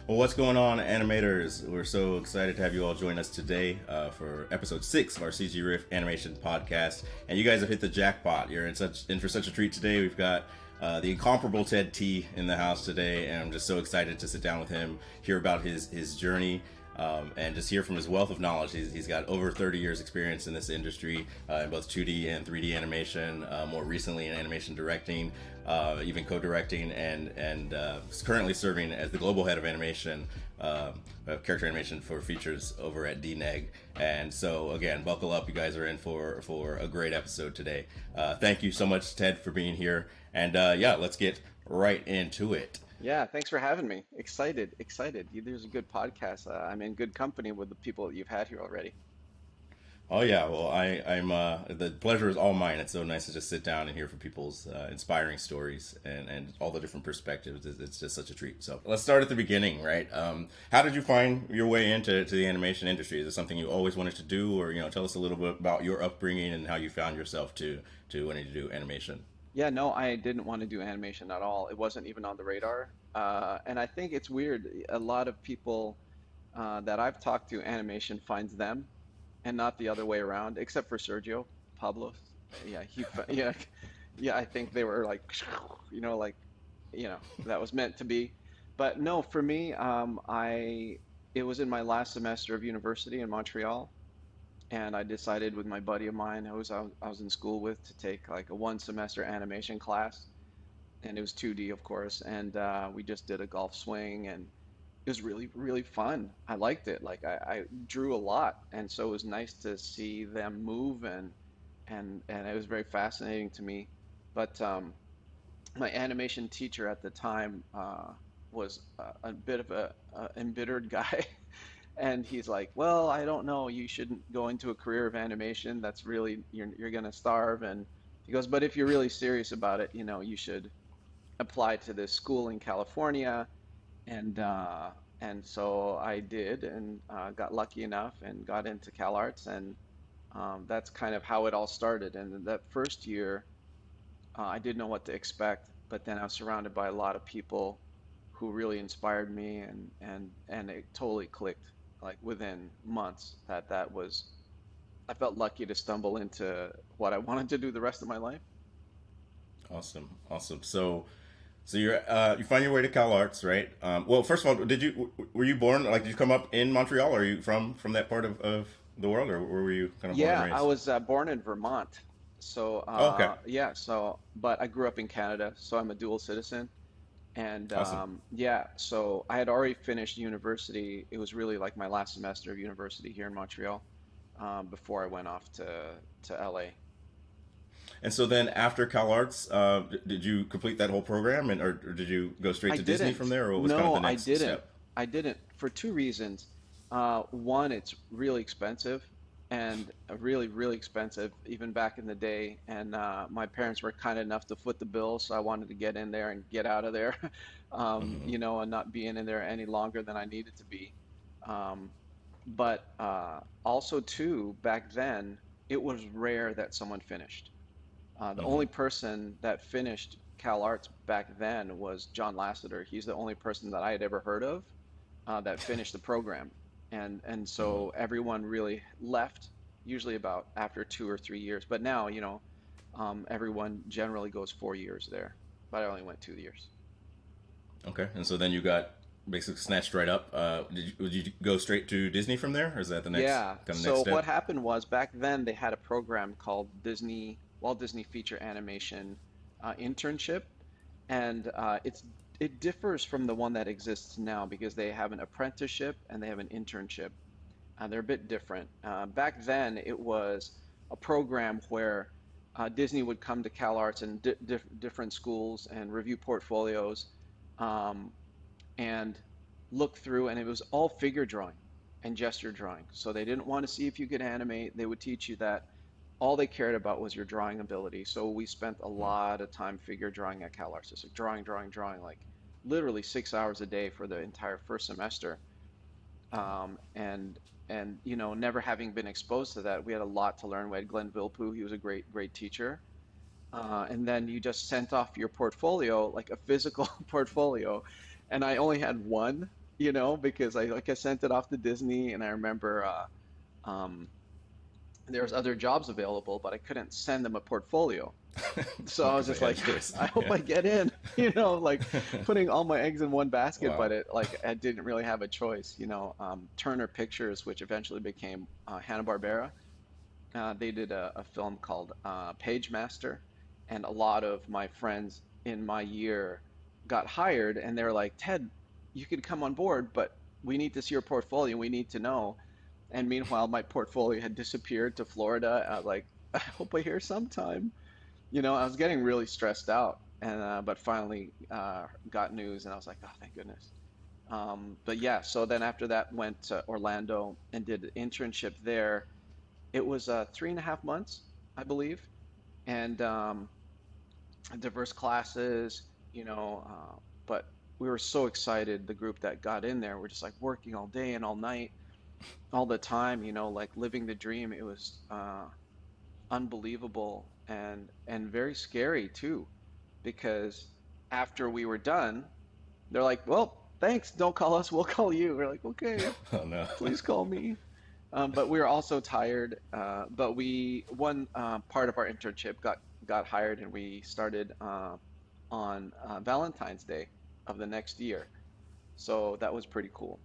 Well, what's going on, animators? We're so excited to have you all join us today for episode 6 of our CG Riff animation podcast. And you guys have hit the jackpot. You're in for such a treat today. We've got the incomparable Ted T in the house today, and I'm just so excited to sit down with him, hear about his journey, and just hear from his wealth of knowledge. He's got over 30 years experience in this industry, in both 2D and 3D animation, more recently in animation directing, even co-directing, and is currently serving as the global head of animation, character animation for features over at DNeg. And so again, buckle up, you guys are in for a great episode today. Thank you so much, Ted, for being here. And yeah, let's get right into it. Yeah, thanks for having me. Excited, excited. There's a good podcast. I'm in good company with the people that you've had here already. Oh yeah, well I'm the pleasure is all mine. It's so nice to just sit down and hear from people's inspiring stories and all the different perspectives. It's just such a treat. So let's start at the beginning, right? How did you find your way into the animation industry? Is it something you always wanted to do, or tell us a little bit about your upbringing and how you found yourself to wanting to do animation? Yeah, no, I didn't want to do animation at all. It wasn't even on the radar. And I think it's weird. A lot of people that I've talked to, animation finds them and not the other way around, except for Sergio Pablo. Yeah, yeah, yeah. I think they were like, like, that was meant to be. But no, for me, it was in my last semester of university in Montreal, and I decided with my buddy of mine I was in school with to take like a 1 semester animation class, and it was 2D, of course, and we just did a golf swing, and it was really, really fun. I liked it. Like I drew a lot, and so it was nice to see them move, and it was very fascinating to me. But my animation teacher at the time was a bit of a embittered guy, and he's like, "Well, I don't know. You shouldn't go into a career of animation. That's really you're gonna starve." And he goes, "But if you're really serious about it, you should apply to this school in California." And so I did, and got lucky enough and got into CalArts, and that's kind of how it all started. And that first year, I didn't know what to expect, but then I was surrounded by a lot of people who really inspired me, and it totally clicked. Like within months, that was I felt lucky to stumble into what I wanted to do the rest of my life. Awesome, awesome. So you find your way to Cal Arts, right? Well, first of all, were you born, like, did you come up in Montreal? Or are you from that part of the world, or where were you kind of born and Yeah, I raised? was born in Vermont. So Oh, okay, yeah, but I grew up in Canada, so I'm a dual citizen. And awesome. yeah, so I had already finished university. It was really like my last semester of university here in Montreal, before I went off to LA. And so then after Cal Arts, did you complete that whole program, or did you go straight I to Disney from didn't. there, or what was kind of No, the I next didn't. step? I didn't for two reasons. One, it's really expensive, and really, really expensive even back in the day. And my parents were kind enough to foot the bill, so I wanted to get in there and get out of there, Hmm. and not be in there any longer than I needed to be. Um, but also, too, back then, it was rare that someone finished. The only Hmm. person that finished Cal Arts back then was John Lasseter. He's the only person that I had ever heard of that finished the program, and Hmm. so everyone really left usually about after 2 or 3 years. But now, everyone generally goes 4 years there, but I only went 2 years. Okay, and so then you got basically snatched right up. Would you go straight to Disney from there, or is that the next Yeah. kind of next So what step? happened was back then they had a program called Walt Disney Feature Animation Internship, and it differs from the one that exists now because they have an apprenticeship and they have an internship. They're a bit different. Back then, it was a program where Disney would come to CalArts and different schools and review portfolios, um, and look through, and it was all figure drawing and gesture drawing. So they didn't want to see if you could animate. They would teach you that all they cared about was your drawing ability. So we spent a lot of time figure drawing at CalArts. It's like drawing, drawing, drawing, like literally 6 hours a day for the entire first semester. And never having been exposed to that, we had a lot to learn. We had Glenn Vilppu. He was a great, great teacher. And then you just sent off your portfolio, like a physical portfolio, and I only had one. because I sent it off to Disney, and I remember um, there's other jobs available, but I couldn't send them a portfolio. So I was Because they just had a like, choice. I hope Yeah. I get in, like putting all my eggs in one basket, but Wow. I didn't really have a choice. Turner Pictures, which eventually became Hanna-Barbera, they did a film called Page Master, and a lot of my friends in my year got hired, and they're like, Ted, you could come on board, but we need to see your portfolio. We need to know. And meanwhile, my portfolio had disappeared to Florida. I was like, I hope I hear sometime. I was getting really stressed out, and but finally got news, and I was like, oh, thank goodness. But yeah, so then after that, went to Orlando and did an internship there. It was 3.5 months, I believe, and diverse classes, but we were so excited. The group that got in there, we're just like working all day and all night, all the time, like living the dream. It was unbelievable and very scary too, because after we were done, they're like, "Well, thanks. Don't call us. We'll call you." We're like, "Okay, Oh no. please call me." But we were also tired. But we one part of our internship got hired, and we started on Valentine's Day of the next year. So that was pretty cool.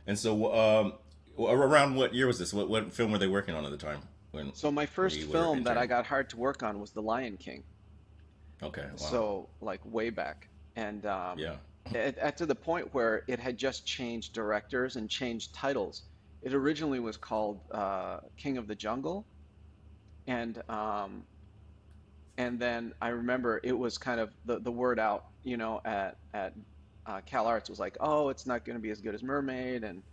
And so, around what year was this? What film were they working on at the time when So my when first you were film that I interning? got hired to work on was The Lion King. Okay. Wow. So like way back, and Yeah. to the point where it had just changed directors and changed titles. It originally was called King of the Jungle, and then I remember it was kind of the word out, at Cal Arts was like, oh, it's not going to be as good as Mermaid and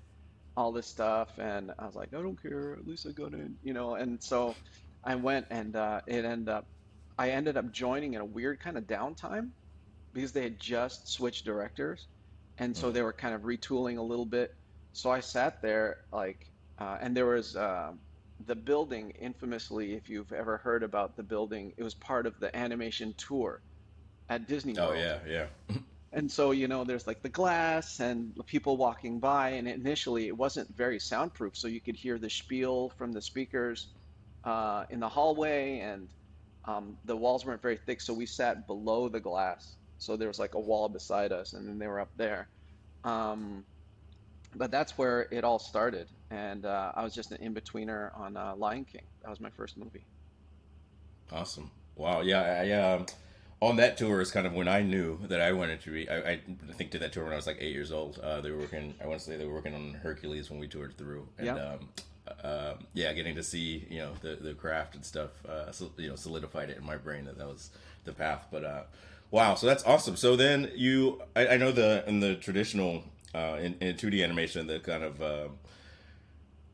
all this stuff, and I was like, I don't care, at least I got in, and so I went, and I ended up joining in a weird kind of downtime because they had just switched directors, and so Mm. they were kind of retooling a little bit. So I sat there like, and there was the building, infamously, if you've ever heard about the building, it was part of the animation tour at Disney Oh World. yeah. Yeah. And so, there's like the glass and people walking by, and initially it wasn't very soundproof, so you could hear the spiel from the speakers in the hallway, and the walls weren't very thick, so we sat below the glass. So there was like a wall beside us, and then they were up there. Um, but that's where it all started, and I was just an in-betweener on Lion King. That was my first movie. Awesome. Wow. Yeah. On that tour is kind of when I knew that I wanted to be. I think did that tour when I was like 8 years old. They were working. I want to say they were working on Hercules when we toured through, and Yeah. yeah, getting to see the craft and stuff, solidified it in my brain that was the path. But wow, so that's awesome. So then I know in the traditional in 2D animation, the kind of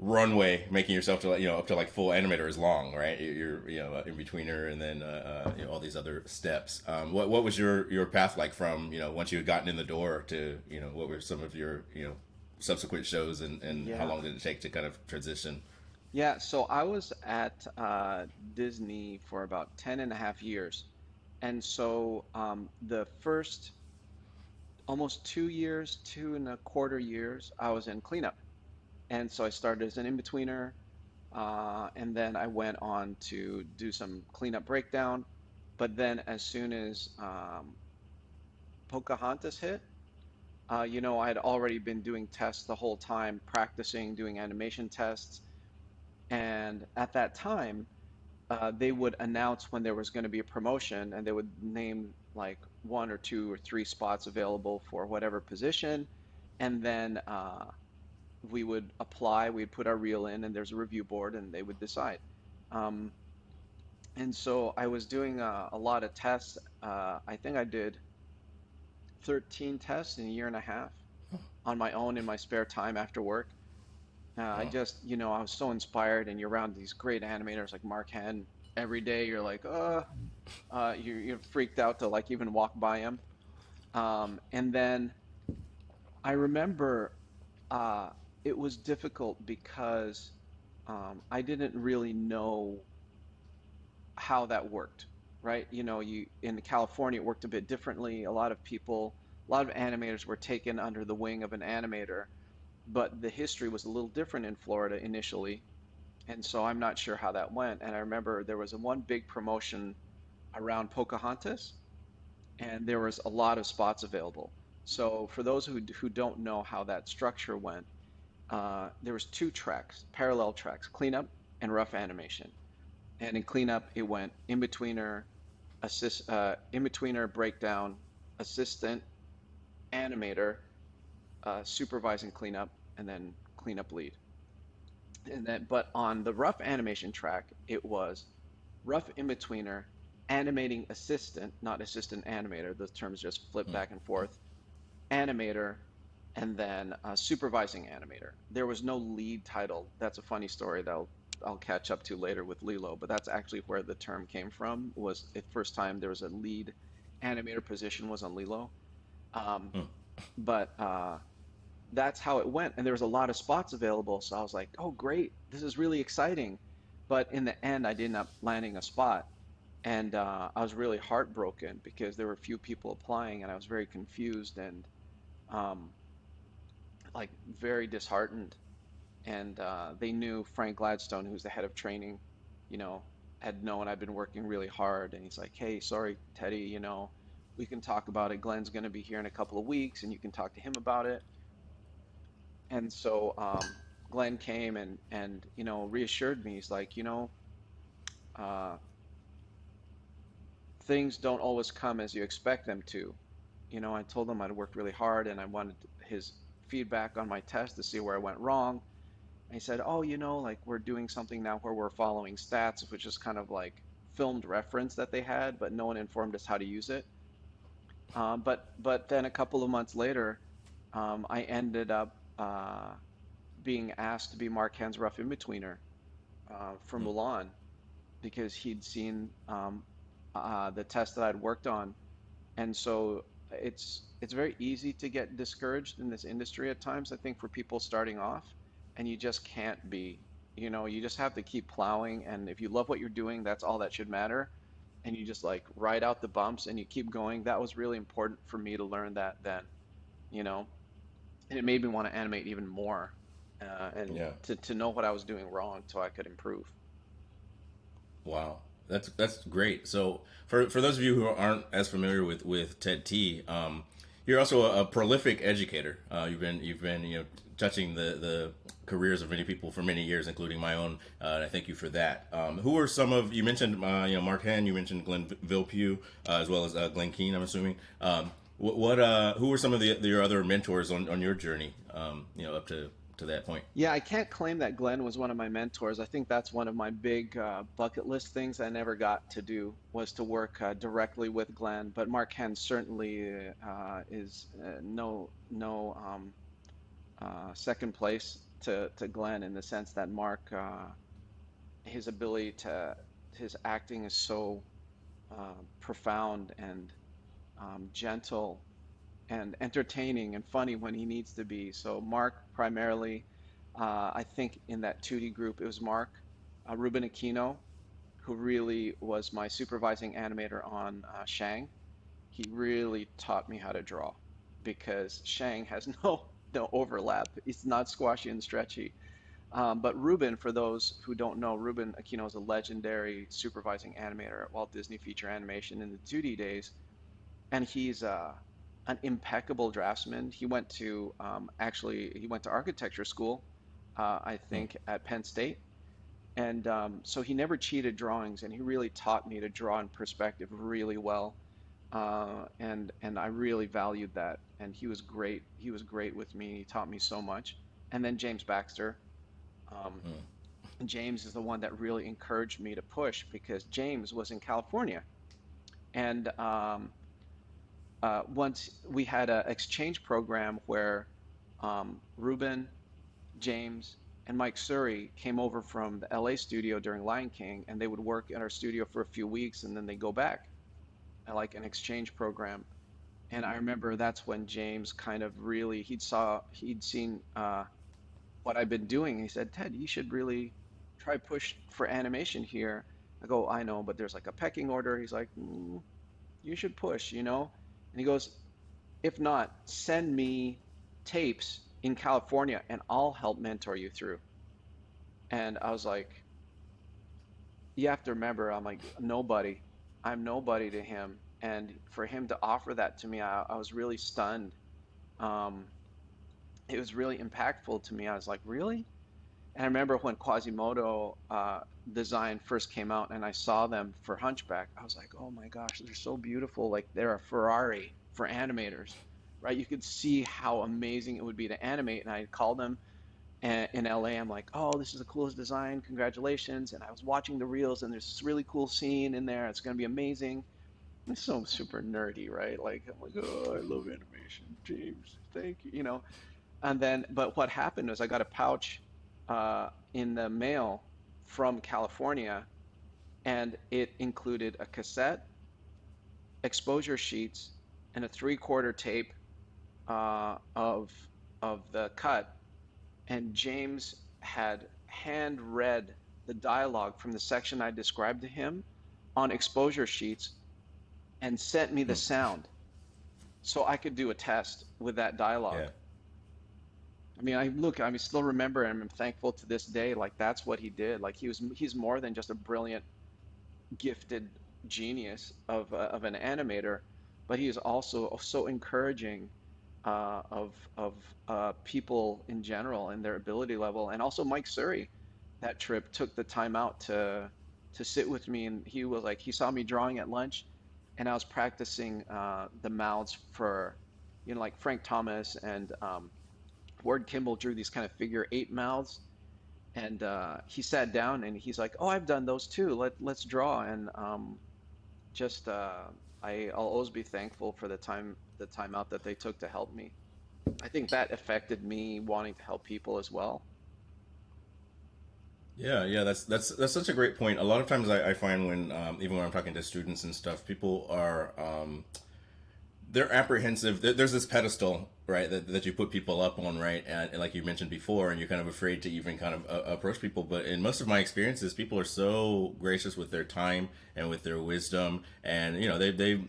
runway making yourself to up to like full animator is long, right? You're in betweener, and then all these other steps. What was your path like from once you had gotten in the door to what were some of your subsequent shows, and how Yeah. long did it take to kind of transition? Yeah. So I was at Disney for about 10 and a half years. And so the first almost 2 years, 2.25 years, I was in cleanup. And so I started as an in-betweener, and then I went on to do some cleanup breakdown. But then as soon as Pocahontas hit, I had already been doing tests the whole time, practicing doing animation tests. And at that time, they would announce when there was going to be a promotion, and they would name like one or two or three spots available for whatever position. And then we would apply, we'd put our reel in, and there's a review board, and they would decide. Um, and so I was doing a lot of tests. I think I did 13 tests in a year and a half on my own in my spare time after work. I Wow. just, I was so inspired, and you're around these great animators like Mark Henn every day. You're like, you're freaked out to like even walk by him. And then I remember uh, it was difficult because I didn't really know how that worked, right? You in California, it worked a bit differently. A lot of people a lot of animators were taken under the wing of an animator, but the history was a little different in Florida initially. And so I'm not sure how that went. And I remember there was a one big promotion around Pocahontas, and there was a lot of spots available. So for those who don't know how that structure went, there was two tracks, parallel tracks, cleanup and rough animation. And in cleanup, it went in betweener breakdown, assistant, animator, supervising cleanup, and then cleanup lead. And then, but on the rough animation track, it was rough in-betweener, animating assistant, not assistant animator. Those terms just flip back and forth. Animator, and then supervising animator. There was no lead title. That's a funny story that I'll catch up to later with Lilo, but that's actually where the term came from. Was the first time there was a lead animator position was on Lilo. Um, but that's how it went, and there was a lot of spots available, so I was like, oh great, this is really exciting. But in the end I ended up landing a spot, and I was really heartbroken because there were few people applying, and I was very confused and um, like very disheartened. And they knew Frank Gladstone, who's the head of training, you know, had known I'd been working really hard, and he's like, hey, sorry Teddy, we can talk about it. Glenn's going to be here in a couple of weeks and you can talk to him about it. And so Glenn came and reassured me. He's like, uh, things don't always come as you expect them to. I told him I'd worked really hard and I wanted his feedback on my test to see where I went wrong. And he said, oh, like we're doing something now where we're following stats, which is kind of like filmed reference that they had, but no one informed us how to use it. But then a couple of months later, I ended up being asked to be Mark Hand's rough in-betweener for Mulan because he'd seen the test that I'd worked on. And so it's very easy to get discouraged in this industry at times, I think, for people starting off, and you just can't be. You just have to keep plowing, and if you love what you're doing, that's all that should matter. And you just like ride out the bumps and you keep going. That was really important for me to learn that then, you know, and it made me want to animate even more, and Yeah. to know what I was doing wrong so I could improve. Wow, that's great. So for those of you who aren't as familiar with Ted T, you're also a prolific educator. You've been touching the careers of many people for many years, including my own. And I thank you for that. Who are some of you mentioned? Mark Hand. You mentioned Glenn Villepue, as well as Glenn Keane. I'm assuming. Who are some of your other mentors on your journey? Up to that point. Yeah, I can't claim that Glenn was one of my mentors. I think that's one of my big bucket list things I never got to do was to work directly with Glenn. But Mark Hen certainly is second place to Glenn in the sense that Mark, his ability his acting is so profound and gentle and entertaining and funny when he needs to be. So Mark primarily, I think in that 2D group, it was Mark, Ruben Aquino, who really was my supervising animator on Shang. He really taught me how to draw because Shang has no overlap. It's not squashy and stretchy. But Ruben, for those who don't know, Ruben Aquino is a legendary supervising animator at Walt Disney Feature Animation in the 2D days, and he's an impeccable draftsman. He went to he went to architecture school, I think, at Penn State, and so he never cheated drawings, and he really taught me to draw in perspective really well, and I really valued that. And he was great. He was great with me. He taught me so much. And then James Baxter. Um, James is the one that really encouraged me to push because James was in California, and once we had an exchange program where Ruben, James, and Mike Suri came over from the LA studio during Lion King, and they would work in our studio for a few weeks, and then they go back, like an exchange program. And I remember that's when James kind of really he'd seen what I've been doing. And he said, Ted, you should really try push for animation here. I go, I know, but there's like a pecking order. He's like, you should push. And he goes, If not, send me tapes in California and I'll help mentor you through. And I was like, you have to remember, I'm like, nobody. I'm nobody to him. And for him to offer that to me, I was really stunned. Um, it was really impactful to me. I was like, really? And I remember when Quasimodo design first came out and I saw them for Hunchback, I was like, oh my gosh, they're so beautiful. Like they're a Ferrari for animators, right? You could see how amazing it would be to animate. And I called them in LA. I'm like, oh, this is the coolest design. Congratulations. And I was watching the reels and there's this really cool scene in there. It's going to be amazing. It's so super nerdy, right? Like, I'm like, oh, I love animation, James. Thank you, you know. And then, but what happened was I got a pouch in the mail from California, and it included a cassette, exposure sheets, and a three-quarter tape of the cut. And James had hand read the dialogue from the section I described to him on exposure sheets and sent me the Hmm. sound so I could do a test with that dialogue. Yeah. I mean, I still remember him. I'm thankful to this day. Like that's what he did. Like he's more than just a brilliant, gifted genius of an animator, but he is also so encouraging of people in general and their ability level. And also Mike Surrey, that trip took the time out to sit with me, and he was like he saw me drawing at lunch, and I was practicing the mouths for, you know, like Frank Thomas and Ward Kimball drew these kind of figure eight mouths, and he sat down and he's like, "Oh, I've done those too. Let's draw." And just I'll always be thankful for the time out that they took to help me. I think that affected me wanting to help people as well. Yeah, yeah, that's such a great point. A lot of times I find when even when I'm talking to students and stuff, people are they're apprehensive. There's this pedestal, right, that you put people up on, right, and like you mentioned before, and you're kind of afraid to even kind of approach people. But in most of my experiences, people are so gracious with their time and with their wisdom, and they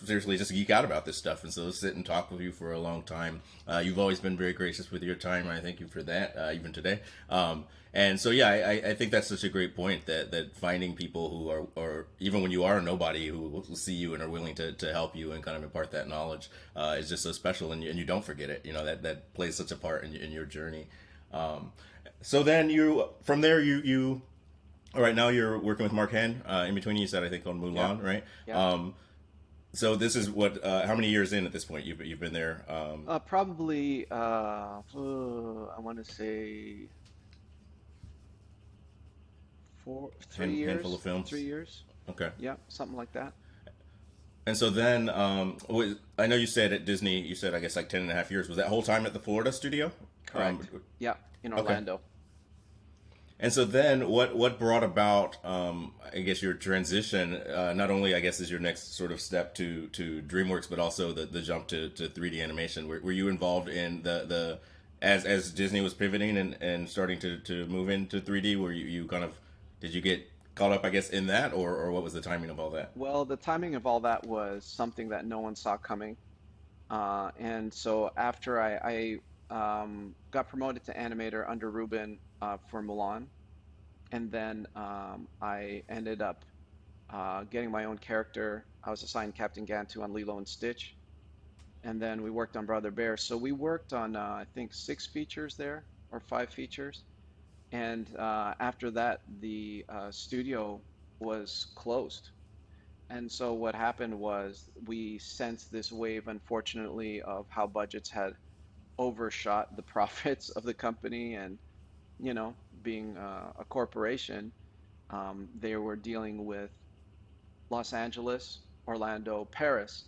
seriously just geek out about this stuff, and so they'll sit and talk with you for a long time. You've always been very gracious with your time, and I thank you for that, even today. And so, yeah, I think that's such a great point that finding people who are, or even when you are a nobody, who will see you and are willing to help you and kind of impart that knowledge is just so special, and you don't forget it. That plays such a part in your journey. So then from there, all right, now you're working with Mark Henn. In between, you said, I think, on Yeah, Mulan, right? yeah. So this is what, how many years in at this point you've been there? Probably I want to say three Handful of years, films. 3 years. Okay. Yeah, something like that. And so then, I know you said at Disney, you said, I guess, like 10 and a half years. Was that whole time at the Florida studio? Um, Correct. Yeah, in okay. Orlando. And so then what brought about, I guess, your transition, not only, I guess, is your next sort of step to DreamWorks, but also the jump to 3D animation. Were you involved in as Disney was pivoting and starting to move into 3D? Were you kind of, did you get caught up, I guess, in that, or what was the timing of all that? Well, the timing of all that was something that no one saw coming. And so after I got promoted to animator under Ruben for Mulan, and then I ended up getting my own character. I was assigned Captain Gantu on Lilo and Stitch, and then we worked on Brother Bear. So we worked on I think 6 features there or 5 features, and after that the studio was closed. And so what happened was we sensed this wave, unfortunately, of how budgets had overshot the profits of the company, and you know, being a corporation, they were dealing with Los Angeles, Orlando, Paris,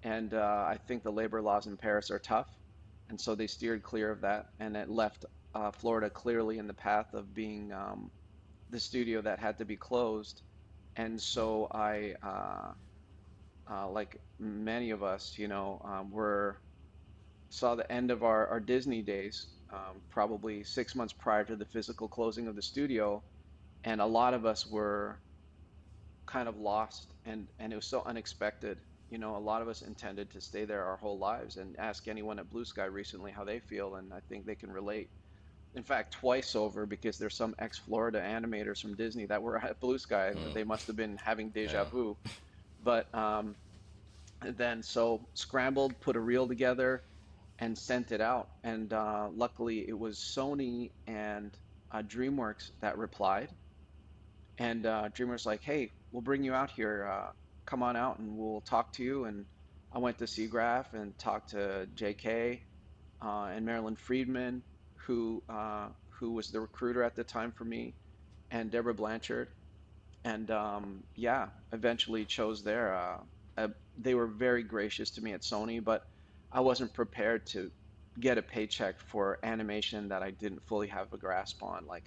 and I think the labor laws in Paris are tough, and so they steered clear of that, and it left Florida clearly in the path of being the studio that had to be closed. And so like many of us, were saw the end of our Disney days, probably 6 months prior to the physical closing of the studio, and a lot of us were kind of lost, and it was so unexpected. You know, a lot of us intended to stay there our whole lives, and ask anyone at Blue Sky recently how they feel, and I think they can relate. In fact, twice over, because there's some ex-Florida animators from Disney that were at Blue Sky. Mm, They must have been having deja yeah. vu. But then so scrambled, put a reel together, and sent it out. And luckily, it was Sony and DreamWorks that replied. And DreamWorks like, hey, we'll bring you out here. Come on out, and we'll talk to you. And I went to SeaGraph and talked to JK and Marilyn Friedman, who was the recruiter at the time for me, and Deborah Blanchard, and yeah, eventually chose there. They were very gracious to me at Sony, but I wasn't prepared to get a paycheck for animation that I didn't fully have a grasp on. Like,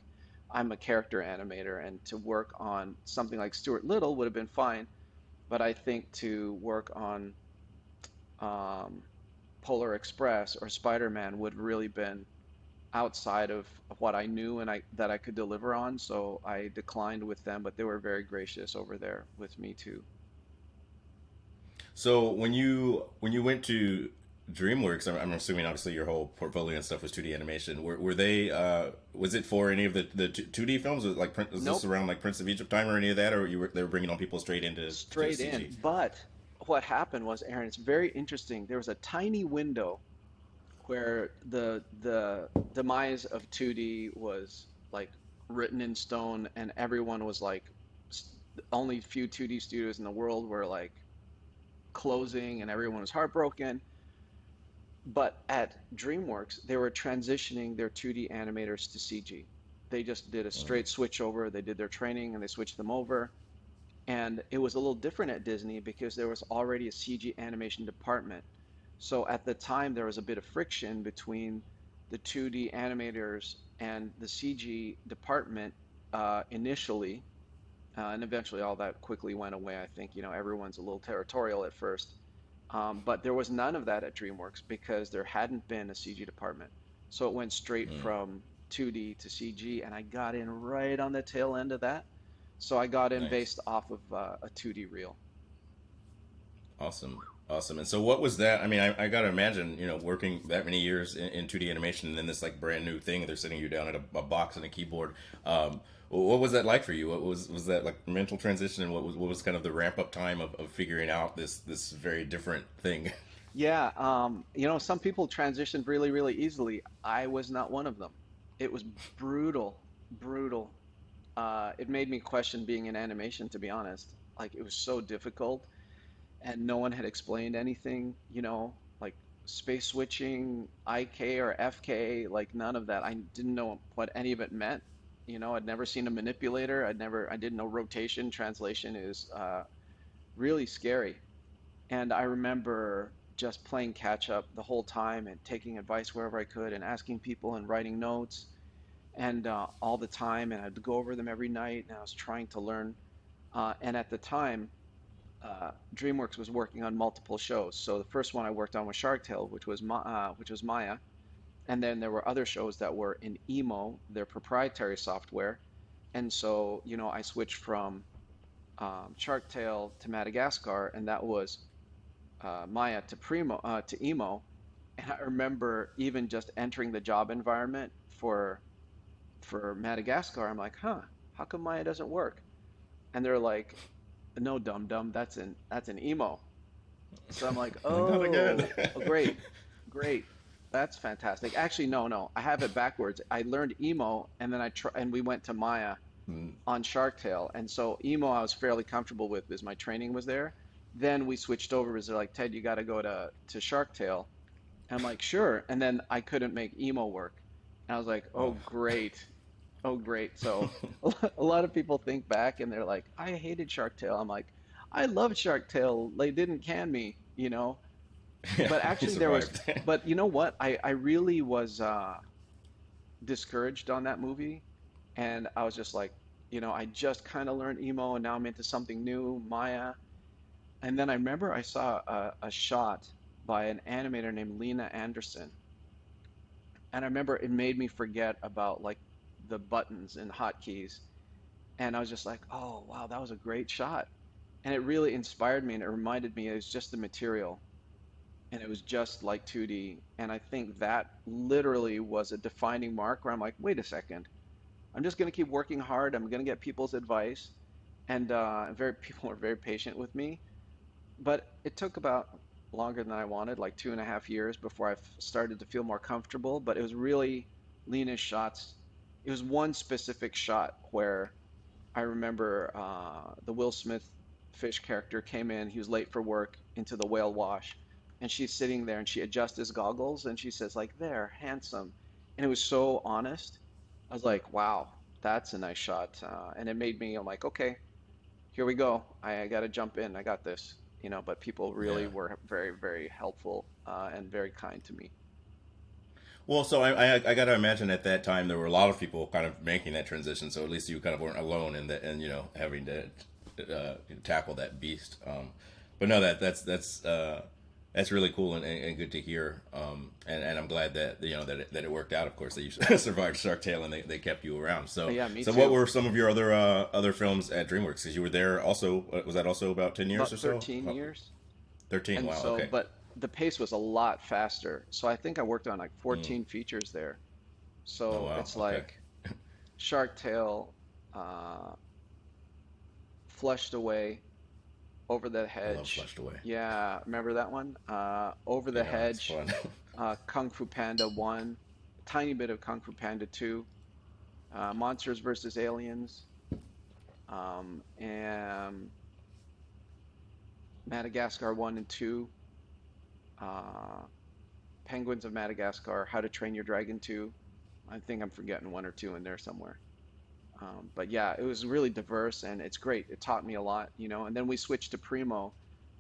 I'm a character animator, and to work on something like Stuart Little would have been fine, but I think to work on um, Polar Express or Spider-Man would really been outside of what I knew and I that I could deliver on. So I declined with them, but they were very gracious over there with me too. So when you went to DreamWorks, I'm assuming obviously your whole portfolio and stuff was 2D animation. Were they was it for any of the 2D films? Was this Nope, around like Prince of Egypt time or any of that, or they were bringing on people straight into to straight in. CG? But what happened was, Aaron, it's very interesting. There was a tiny window where the demise of 2D was like written in stone, and everyone was like, only few 2D studios in the world were like closing, and everyone was heartbroken. But at DreamWorks, they were transitioning their 2D animators to CG. They just did a Mm, straight switch over. They did their training and they switched them over. And it was a little different at Disney because there was already a CG animation department. So at the time, there was a bit of friction between the 2D animators and the CG department initially. And eventually, all that quickly went away. I think, everyone's a little territorial at first. But there was none of that at DreamWorks because there hadn't been a CG department. So it went straight mm. from 2D to CG, and I got in right on the tail end of that. So I got in Nice. based off of a 2D reel. Awesome. Awesome. And so what was that? I mean, I gotta imagine, working that many years in 2D animation and then this like brand new thing, they're sitting you down at a box and a keyboard. What was that like for you? What was that like mental transition, and what was kind of the ramp up time of figuring out this very different thing? Yeah, some people transitioned really, really easily. I was not one of them. It was brutal, brutal. It made me question being in animation, to be honest. Like, it was so difficult, and no one had explained anything, like space switching, IK or FK, like none of that. I didn't know what any of it meant. I'd never seen a manipulator. I didn't know rotation. Translation is really scary. And I remember just playing catch up the whole time and taking advice wherever I could and asking people and writing notes and all the time. And I'd go over them every night, and I was trying to learn. And at the time, DreamWorks was working on multiple shows. So the first one I worked on was Shark Tale, which was Maya, and then there were other shows that were in Emo, their proprietary software. And so, I switched from Shark Tale to Madagascar, and that was Maya to Emo. And I remember even just entering the job environment for Madagascar. I'm like, huh, how come Maya doesn't work? And they're like, no, dum dum, that's an Emo. So I'm like, Not again. oh, great, great. That's fantastic. Actually, no, no, I have it backwards. I learned emo, and then and we went to Maya Mm, on Shark Tale. And so emo I was fairly comfortable with because my training was there. Then we switched over because they're like, Ted, you got to go to Shark Tale. And I'm like, sure. And then I couldn't make emo work. And I was like, oh, oh. great. Oh, great. So a lot of people think back and they're like, I hated Shark Tale. I'm like, I love Shark Tale. They didn't can me. Yeah, But you actually, survived. but you know what? I really was discouraged on that movie. And I was just like, I just kind of learned emo and now I'm into something new, Maya. And then I remember I saw a shot by an animator named Lena Anderson. And I remember it made me forget about like the buttons and hotkeys. And I was just like, oh, wow, that was a great shot. and it really inspired me, and it reminded me it was just the material, and it was just like 2D. And I think that literally was a defining mark where I'm like, wait a second, I'm just going to keep working hard. I'm going to get people's advice, and very people were very patient with me. But it took about longer than I wanted, like 2.5 years before I started to feel more comfortable. But it was really Lena's shots. It was one specific shot where I remember the Will Smith fish character came in. He was late for work into the whale wash, and she's sitting there and she adjusts his goggles and she says like, "There, handsome," and it was so honest. I was like, "Wow, that's a nice shot," and it made me. I'm like, "Okay, here we go. I got to jump in. I got this." But people really Yeah. were very, very helpful and very kind to me. Well, so I got to imagine at that time there were a lot of people kind of making that transition. So at least you kind of weren't alone in that, and having to tackle that beast. But no, that's really cool and good to hear. And I'm glad that that it worked out. Of course, that you survived Shark Tale and they kept you around. So Yeah, me so what too. were some of your other films at DreamWorks? Because you were there also. Was that also about 10 years or About so? 13 Oh, years. 13. And Wow. so, Okay. but the pace was a lot faster. So I think I worked on like Mm. 14 features there. Oh So wow. it's Okay. like Shark Tale, uh, Flushed Away, Over the I love Hedge. Flushed Away. Yeah, remember that one? Over the Yeah, it's Hedge, fun. Kung Fu Panda 1, tiny bit of Kung Fu Panda 2, Monsters versus Aliens, and Madagascar 1 and 2, uh, Penguins of Madagascar, How to Train Your Dragon 2. I think I'm forgetting one or two in there somewhere. But yeah, it was really diverse and it's great. It taught me a lot. And then we switched to Primo,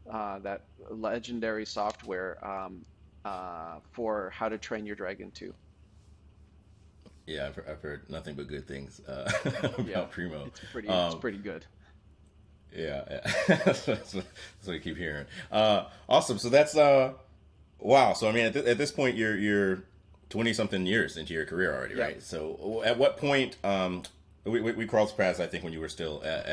that legendary software for How to Train Your Dragon 2. Yeah, I've heard nothing but good things Yeah, about Primo. it's Um, pretty good. yeah, yeah. That's what I keep hearing. Awesome. So that's wow. So I mean, at this point, you're 20 something years into your career already, Yep, right? So at what point? We crossed paths, I think, when you were still at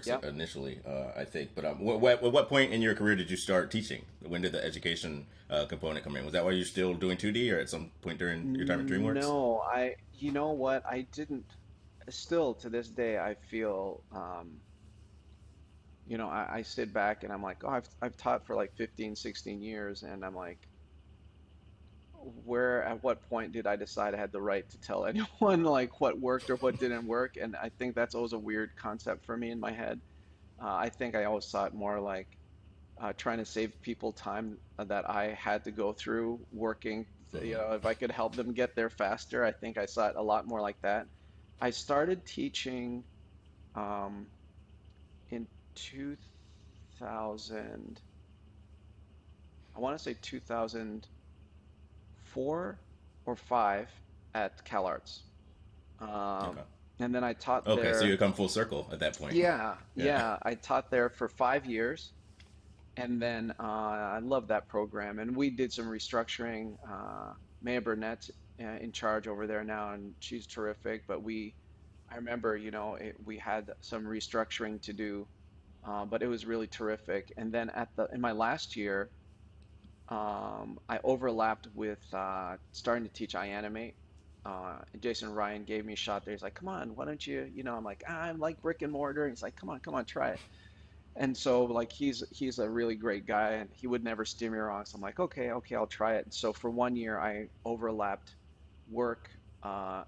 yep. DreamWorks initially, I think. But what point in your career did you start teaching? When did the education component come in? Was that while you're still doing 2D, or at some point during your time at DreamWorks? No, you know what? I didn't, still to this day, I feel, I sit back and I'm like, oh, I've taught for like 15, 16 years, and I'm like, at what point did I decide I had the right to tell anyone like what worked or what didn't work? And I think that's always a weird concept for me in my head. I think I always saw it more like trying to save people time that I had to go through working. Hmm. If I could help them get there faster, I think I saw it a lot more like that. I started teaching um, in 2000, I want to say 2004 or five at CalArts. Um, Okay. and then I taught Okay. So you there. come full circle at that point. Yeah, Yeah. yeah, I taught there for 5 years. And then I love that program. And we did some restructuring. Maya Burnett's in charge over there now, and she's terrific. But I remember, we had some restructuring to do, but it was really terrific. And then in my last year, I overlapped with starting to teach iAnimate. And Jason Ryan gave me a shot there. He's like, "Come on, why don't you?" I'm like, "I'm like brick and mortar." He's like, come on, try it." And so like he's a really great guy, and he would never steer me wrong. So I'm like, okay, okay, I'll try it. And so for 1 year, I overlapped work, uh,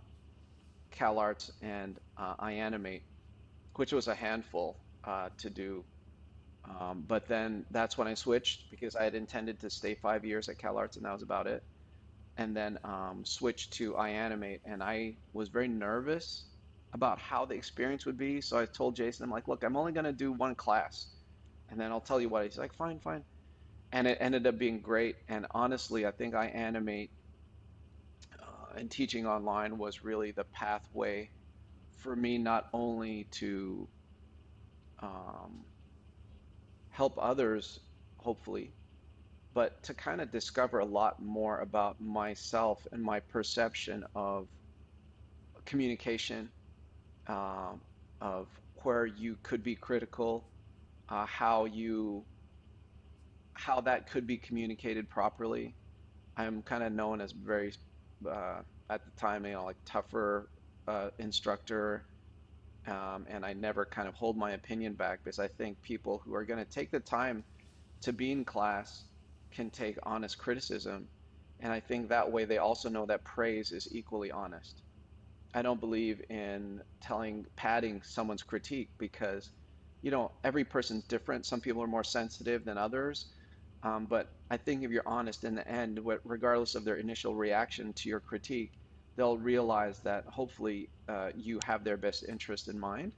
CalArts, and iAnimate, which was a handful to do. But then that's when I switched because I had intended to stay 5 years at CalArts, and that was about it. And then switched to iAnimate, and I was very nervous about how the experience would be. So I told Jason, I'm like, look, I'm only gonna do one class, and then I'll tell you what. He's like, fine, fine. And it ended up being great. And honestly, I think iAnimate and teaching online was really the pathway for me, not only to um, help others, hopefully, but to kind of discover a lot more about myself and my perception of communication, um, of where you could be critical, how you how that could be communicated properly. I'm kind of known as very at the time, like tougher instructor, and I never kind of hold my opinion back because I think people who are going to take the time to be in class can take honest criticism, and I think that way they also know that praise is equally honest. I don't believe in padding someone's critique because, every person's different. Some people are more sensitive than others. But I think if you're honest in the end, regardless of their initial reaction to your critique, they'll realize that hopefully you have their best interest in mind.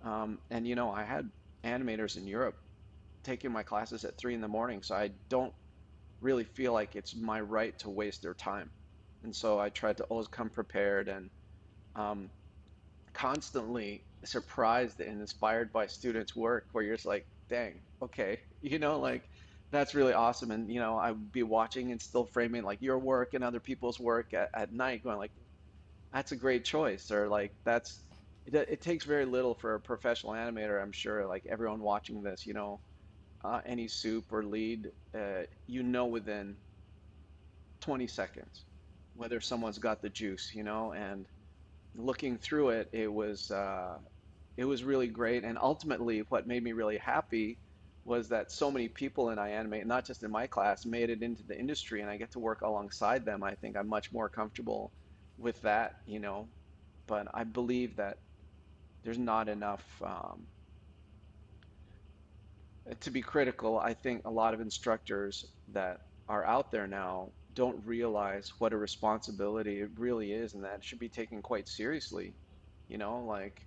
And I had animators in Europe taking my classes at 3 in the morning, so I don't really feel like it's my right to waste their time. And so I tried to always come prepared and um, constantly surprised and inspired by students' work where you're just like, dang, okay, like that's really awesome. And I'd be watching and still framing like your work and other people's work at night, going like, that's a great choice, or like it takes very little for a professional animator, I'm sure, like everyone watching this, any soup or lead, within 20 seconds whether someone's got the juice, and looking through it, it was really great. And ultimately, what made me really happy was that so many people in I animate, not just in my class, made it into the industry, and I get to work alongside them. I think I'm much more comfortable with that, But I believe that there's not enough to be critical. I think a lot of instructors that are out there now don't realize what a responsibility it really is, and that it should be taken quite seriously. Like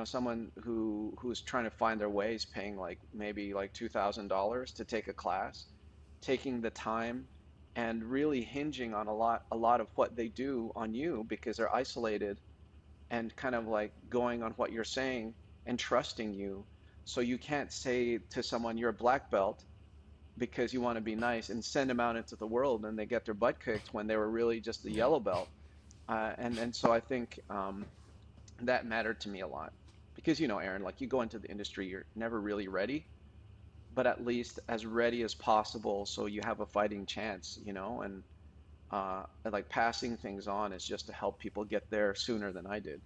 someone who's trying to find their ways, paying like maybe like $2,000 to take a class, taking the time and really hinging on a lot of what they do on you because they're isolated and kind of like going on what you're saying and trusting you. So you can't say to someone you're a black belt because you want to be nice and send them out into the world and they get their butt kicked when they were really just a Yeah. yellow belt. And so I think that mattered to me a lot because Aaron, like you go into the industry, you're never really ready, but at least as ready as possible so you have a fighting chance, and like passing things on is just to help people get there sooner than I did.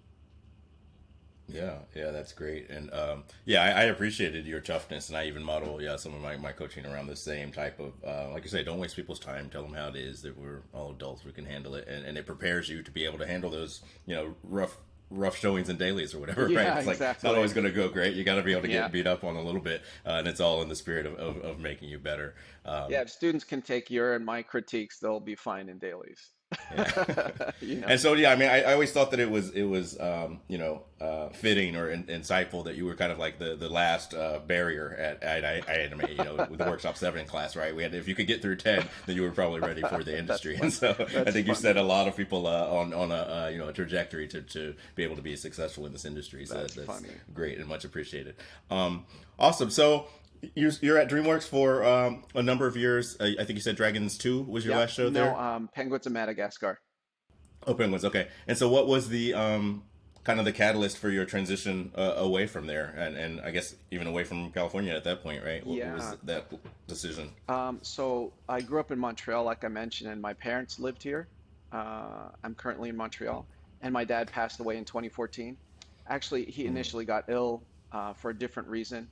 Yeah, yeah, that's great, and yeah, I appreciated your toughness, and I even model, yeah, some of my coaching around the same type of, like you say, don't waste people's time. Tell them how it is, that we're all adults, we can handle it, and it prepares you to be able to handle those, rough showings and dailies or whatever, right? Yeah, It's like it's not exactly. always going to go great. You got to be able to Yeah. get beat up on a little bit, and it's all in the spirit of making you better. Yeah, Um, if students can take your and my critiques, they'll be fine in dailies. Yeah. You know. And so, yeah, I mean, I always thought that it was fitting or insightful that you were kind of like the last barrier at I anime, with the workshop 7 class, right? We had, if you could get through 10, then you were probably ready for the That's industry. And fun. so I That's think you funny. set a lot of people on a trajectory to be able to be successful in this industry. So That's that's funny. great and much appreciated. Awesome. So you're at DreamWorks for a number of years. I think you said Dragons 2 was your Yep. last show No, there. Penguins of Madagascar. Oh, Penguins. Okay. And so, what was the kind of the catalyst for your transition away from there, and I guess even away from California at that point, right? What was Yeah. that decision? So I grew up in Montreal, like I mentioned, and my parents lived here. I'm currently in Montreal, and my dad passed away in 2014. Actually, he Mm, initially got ill for a different reason,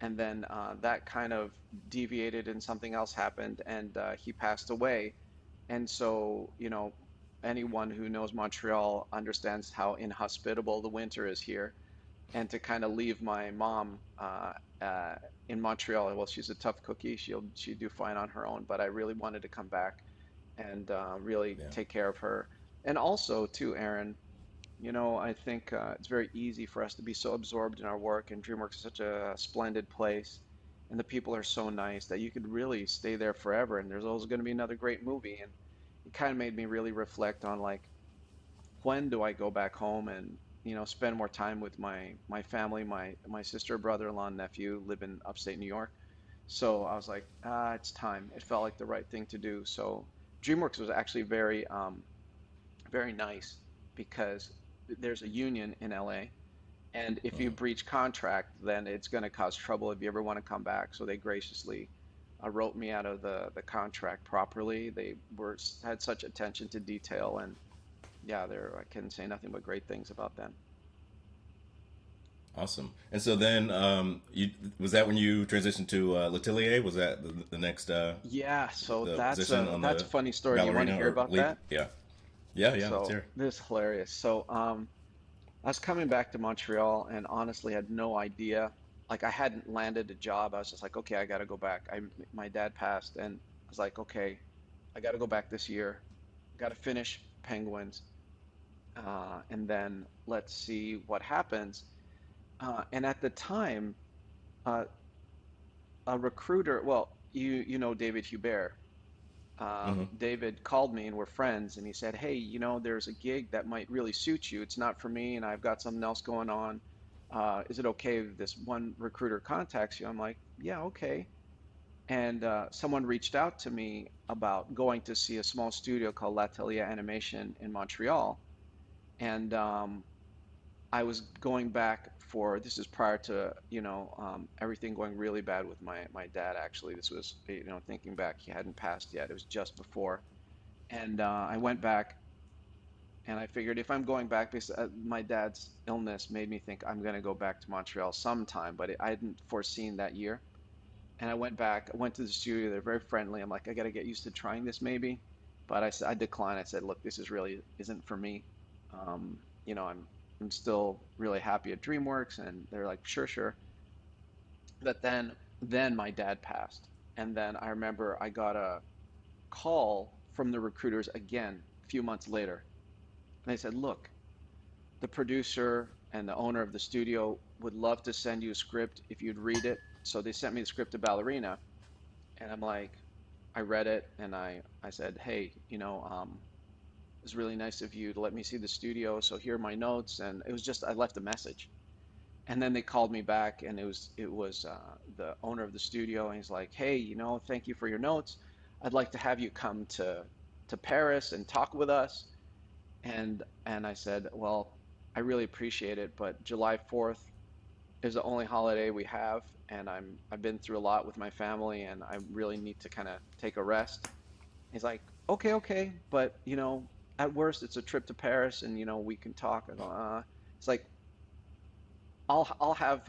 and then that kind of deviated and something else happened, and he passed away. And so, anyone who knows Montreal understands how inhospitable the winter is here. And to kind of leave my mom in Montreal, well, she's a tough cookie. She'd do fine on her own, but I really wanted to come back and really yeah. take care of her. And also, too, Aaron, I think it's very easy for us to be so absorbed in our work, and DreamWorks is such a splendid place, and the people are so nice that you could really stay there forever, and there's always going to be another great movie. And it kind of made me really reflect on like when do I go back home and spend more time with my family, my sister, brother-in-law, and nephew live in upstate New York. So I was like, it's time. It felt like the right thing to do. So DreamWorks was actually very nice because there's a union in LA, And if you Mm. breach contract, then it's going to cause trouble if you ever want to come back. So they graciously wrote me out of the contract properly. They had such attention to detail, and yeah, I can say nothing but great things about them. Awesome. And so then, you was that when you transitioned to L'Atelier? Was that the next Yeah, so the that's position a on that's a the funny story. Do you want to ballerina hear or about leap? that? Yeah, yeah, yeah. Let's So hear. this is hilarious. So I was coming back to Montreal and honestly had no idea. Like I hadn't landed a job. I was just like, okay, I got to go back. My dad passed, and I was like, okay, I got to go back this year. Got to finish Penguins, and then let's see what happens. And at the time, uh, a recruiter, well, you know David Hubert. Hmm. David called me and we're friends, and he said, "Hey, there's a gig that might really suit you. It's not for me, and I've got something else going on. Is it okay if this one recruiter contacts you?" I'm like, "Yeah, okay." And someone reached out to me about going to see a small studio called L'Atelier Animation in Montreal, and I was going back for this is prior to everything going really bad with my dad. Actually, this was thinking back, he hadn't passed yet. It was just before, and I went back, and I figured if I'm going back, because my dad's illness made me think I'm going to go back to Montreal sometime, but I hadn't foreseen that year. And I went back, I went to the studio. They're very friendly. I'm like, I got to get used to trying this maybe, but I declined. I said, look, this is really isn't for me. Um, I'm still really happy at DreamWorks, and they're like, sure, sure. But then my dad passed, and then I remember I got a call from the recruiters again a few months later. And they said, look, the producer and the owner of the studio would love to send you a script if you'd read it. So they sent me the script of Ballerina. And I'm like, I read it and I said, hey, it was really nice of you to let me see the studio. So here are my notes. And it was just, I left a message. And then they called me back, and it was the owner of the studio. And he's like, hey, thank you for your notes. I'd like to have you come to Paris and talk with us. And I said, well, I really appreciate it, but July 4th is the only holiday we have, and I've been through a lot with my family, and I really need to kind of take a rest. He's like, okay, okay, but at worst it's a trip to Paris, and we can talk. I go, it's like I'll have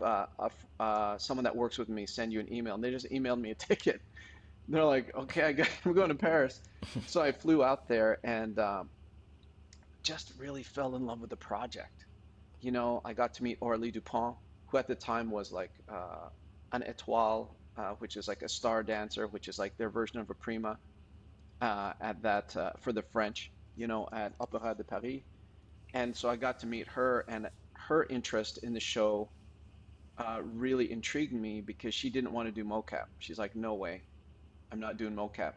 someone that works with me send you an email, and they just emailed me a ticket. They're like, okay, I'm going to Paris, so I flew out there and just really fell in love with the project. I got to meet Aurélie Dupont, who at the time was like an étoile, which is like a star dancer, which is like their version of a prima at that for the French, at Opéra de Paris. And so I got to meet her, and her interest in the show really intrigued me because she didn't want to do mocap. She's like, no way, I'm not doing mocap.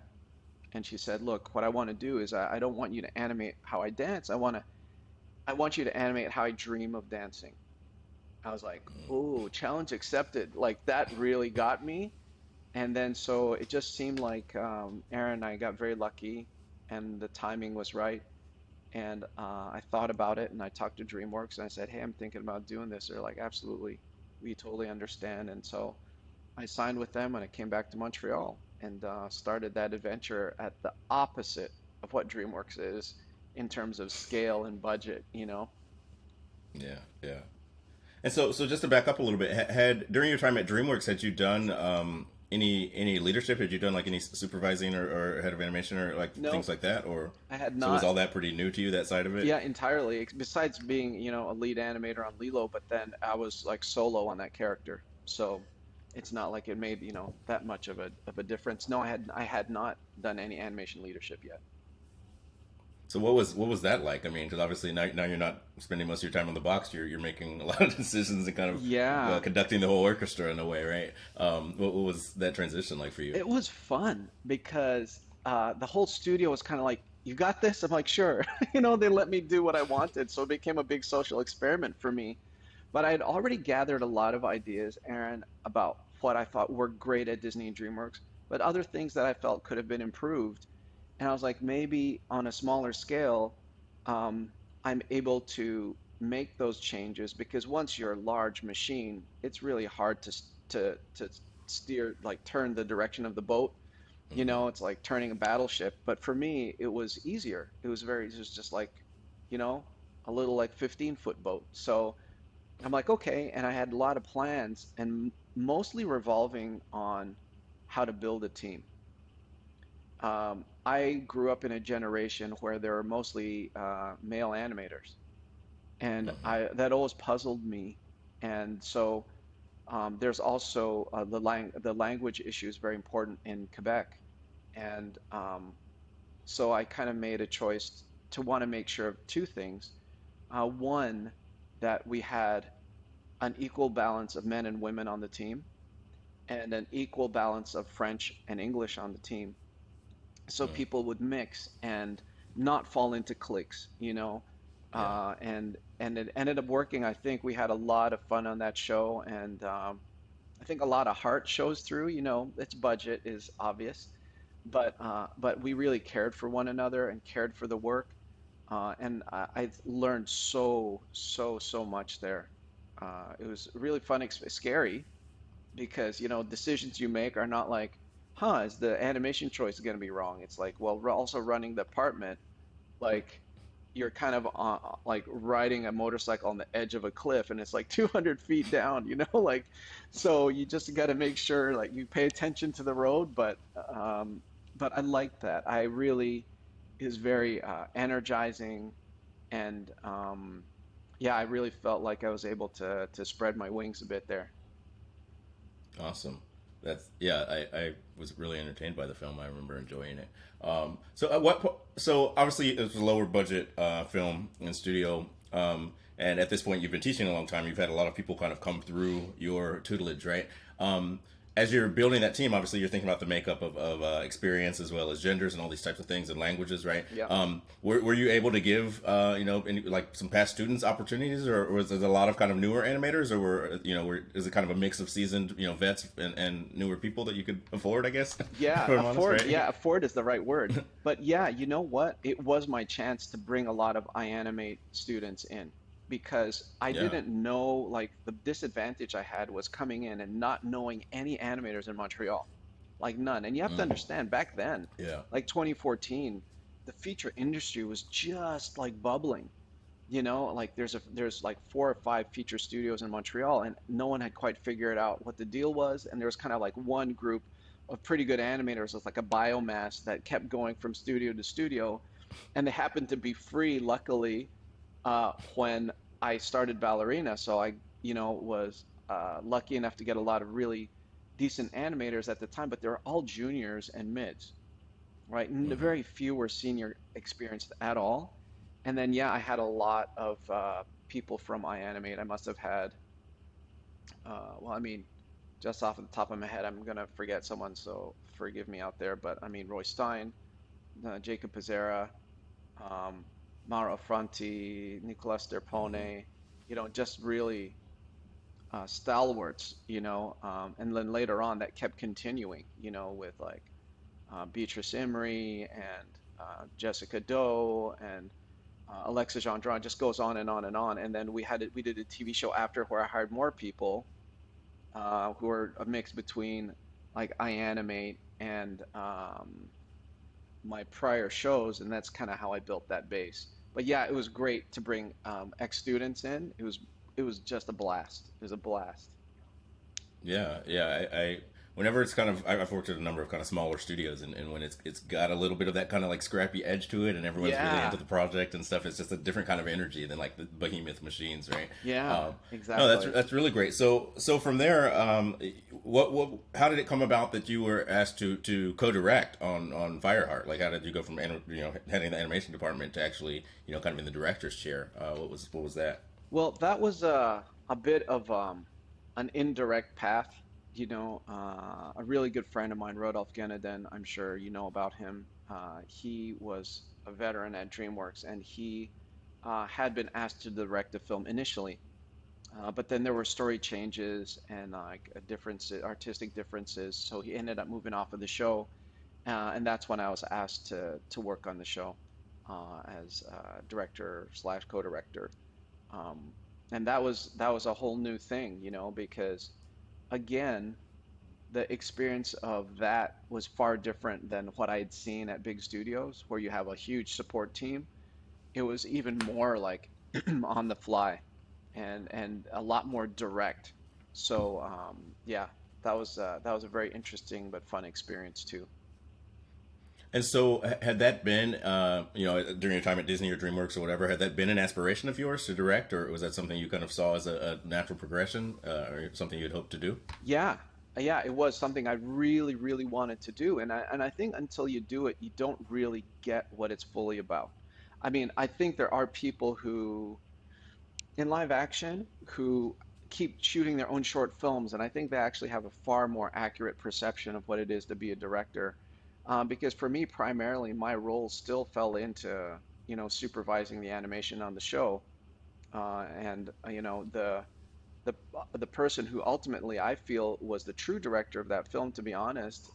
And she said, look, what I want to do is I don't want you to animate how I dance. I want you to animate how I dream of dancing. I was like, oh, challenge accepted. Like that really got me. And then so it just seemed like Aaron and I got very lucky, and the timing was right. And I thought about it, and I talked to DreamWorks, and I said, hey, I'm thinking about doing this. They're like, absolutely, we totally understand. And so I signed with them, and I came back to Montreal and started that adventure at the opposite of what DreamWorks is in terms of scale and budget. Yeah, yeah. And so just to back up a little bit, had during your time at DreamWorks, had you done any leadership? Had you done like any supervising or head of animation or like things No, like that? Or I had so was not. all that pretty new to you, that side of it? Yeah, entirely. Besides being, a lead animator on Lilo, but then I was like solo on that character. So it's not like it made, that much of a difference. No, I had not done any animation leadership yet. So what was that like? I mean, because obviously now you're not spending most of your time on the box. You're making a lot of decisions and kind of Yeah, conducting the whole orchestra in a way, right? What was that transition like for you? it was fun because the whole studio was kind of like, "You got this?" I'm like, "Sure." They let me do what I wanted, so it became a big social experiment for me. But I had already gathered a lot of ideas, Aaron, about what I thought were great at Disney and DreamWorks, but other things that I felt could have been improved. And I was like, maybe on a smaller scale, I'm able to make those changes because once you're a large machine, it's really hard to steer, like turn the direction of the boat. You Hmm. know, it's like turning a battleship. But for me, it was easier. It was just like, you know, a little like 15-foot boat. So I'm like, okay. And I had a lot of plans and mostly revolving on how to build a team. I grew up in a generation where there were mostly male animators, and Hmm. I that always puzzled me. And so there's also the language issue is very important in Quebec, and so I kind of made a choice to want to make sure of two things. One, that we had an equal balance of men and women on the team, and an equal balance of French and English on the team, so Hmm. people would mix and not fall into cliques, you know. Yeah. And it ended up working. I think we had a lot of fun on that show, and I think a lot of heart shows through. You know, its budget is obvious, but we really cared for one another and cared for the work, and I learned so much there. It was really fun, scary, because you know decisions you make are not like, huh, is the animation choice going to be wrong? It's like, well, we're also running the department, like you're kind of like riding a motorcycle on the edge of a cliff and it's like 200 feet down, you know, like, so you just got to make sure like you pay attention to the road. But I like that. I really is very energizing, and yeah, I really felt like I was able to spread my wings a bit there. Awesome. That's yeah. I was really entertained by the film. I remember enjoying it. So so obviously it was a lower budget film in studio. And at this point, you've been teaching a long time. You've had a lot of people kind of come through your tutelage, right? As you're building that team, obviously you're thinking about the makeup of experience as well as genders and all these types of things and languages, right? Yeah. Were you able to give any, like some past students opportunities, or was it a lot of kind of newer animators, or is it kind of a mix of seasoned vets and newer people that you could afford, I guess, if Yeah, I'm honest, afford. right? Yeah, afford is the right word. But yeah, you know what? It was my chance to bring a lot of iAnimate students in because I Yeah. didn't know, like, the disadvantage I had was coming in and not knowing any animators in Montreal, like none. And you have to Mm. understand back then, Yeah. like 2014, the feature industry was just like bubbling. You know, like there's like 4 or 5 feature studios in Montreal, and no one had quite figured out what the deal was. And there was kind of like one group of pretty good animators with like a biomass that kept going from studio to studio, and they happened to be free, luckily, when I started Ballerina. So I, you know, was lucky enough to get a lot of really decent animators at the time, but they're all juniors and mids, right? And Hmm. very few were senior experienced at all. And then, yeah, I had a lot of people from iAnimate. I must have had, well, I mean, just off the top of my head, I'm gonna forget someone, so forgive me out there. But I mean, Roy Stein, Jacob Pizzera, um, Mauro Franti, Nicolas Hmm. Derpone, you know, just really stalwarts, you know. And then later on, that kept continuing, you know, with like Beatrice Emery and Jessica Doe and Alexa Gendron. Just goes on and on and on. And then we did a TV show after where I hired more people who are a mix between like iAnimate and my prior shows, and that's kind of how I built that base. But yeah, it was great to bring ex-students in. It was just a blast. It was a blast. Yeah, yeah. Whenever it's kind of, I've worked at a number of kind of smaller studios, and when it's got a little bit of that kind of like scrappy edge to it, and everyone's really Yeah, into the project and stuff, it's just a different kind of energy than like the behemoth machines, right? yeah, No, exactly. that's really great. So from there, how did it come about that you were asked to co-direct on Fireheart? Like, how did you go from heading the animation department to actually kind of in the director's chair? What was that? Well, that was a bit of an indirect path. You know, a really good friend of mine, Rodolphe Guénedin, I'm sure you know about him. He was a veteran at DreamWorks, and he had been asked to direct the film initially. But then there were story changes and like artistic differences, so he ended up moving off of the show, and that's when I was asked to work on the show as director slash co-director. Um, and that was a whole new thing, because again, the experience of that was far different than what I had seen at big studios where you have a huge support team. It was even more like on the fly and a lot more direct. So yeah, that was a very interesting but fun experience too. And so, had that been, during your time at Disney or DreamWorks or whatever, had that been an aspiration of yours to direct, or was that something you kind of saw as a natural progression, or something you'd hoped to do? Yeah, yeah, it was something I really, really wanted to do, and I think until you do it, you don't really get what it's fully about. I mean, I think there are people who in live action who keep shooting their own short films, and I think they actually have a far more accurate perception of what it is to be a director. Because for me, primarily, my role still fell into, supervising the animation on the show, and the the person who ultimately I feel was the true director of that film, to be honest,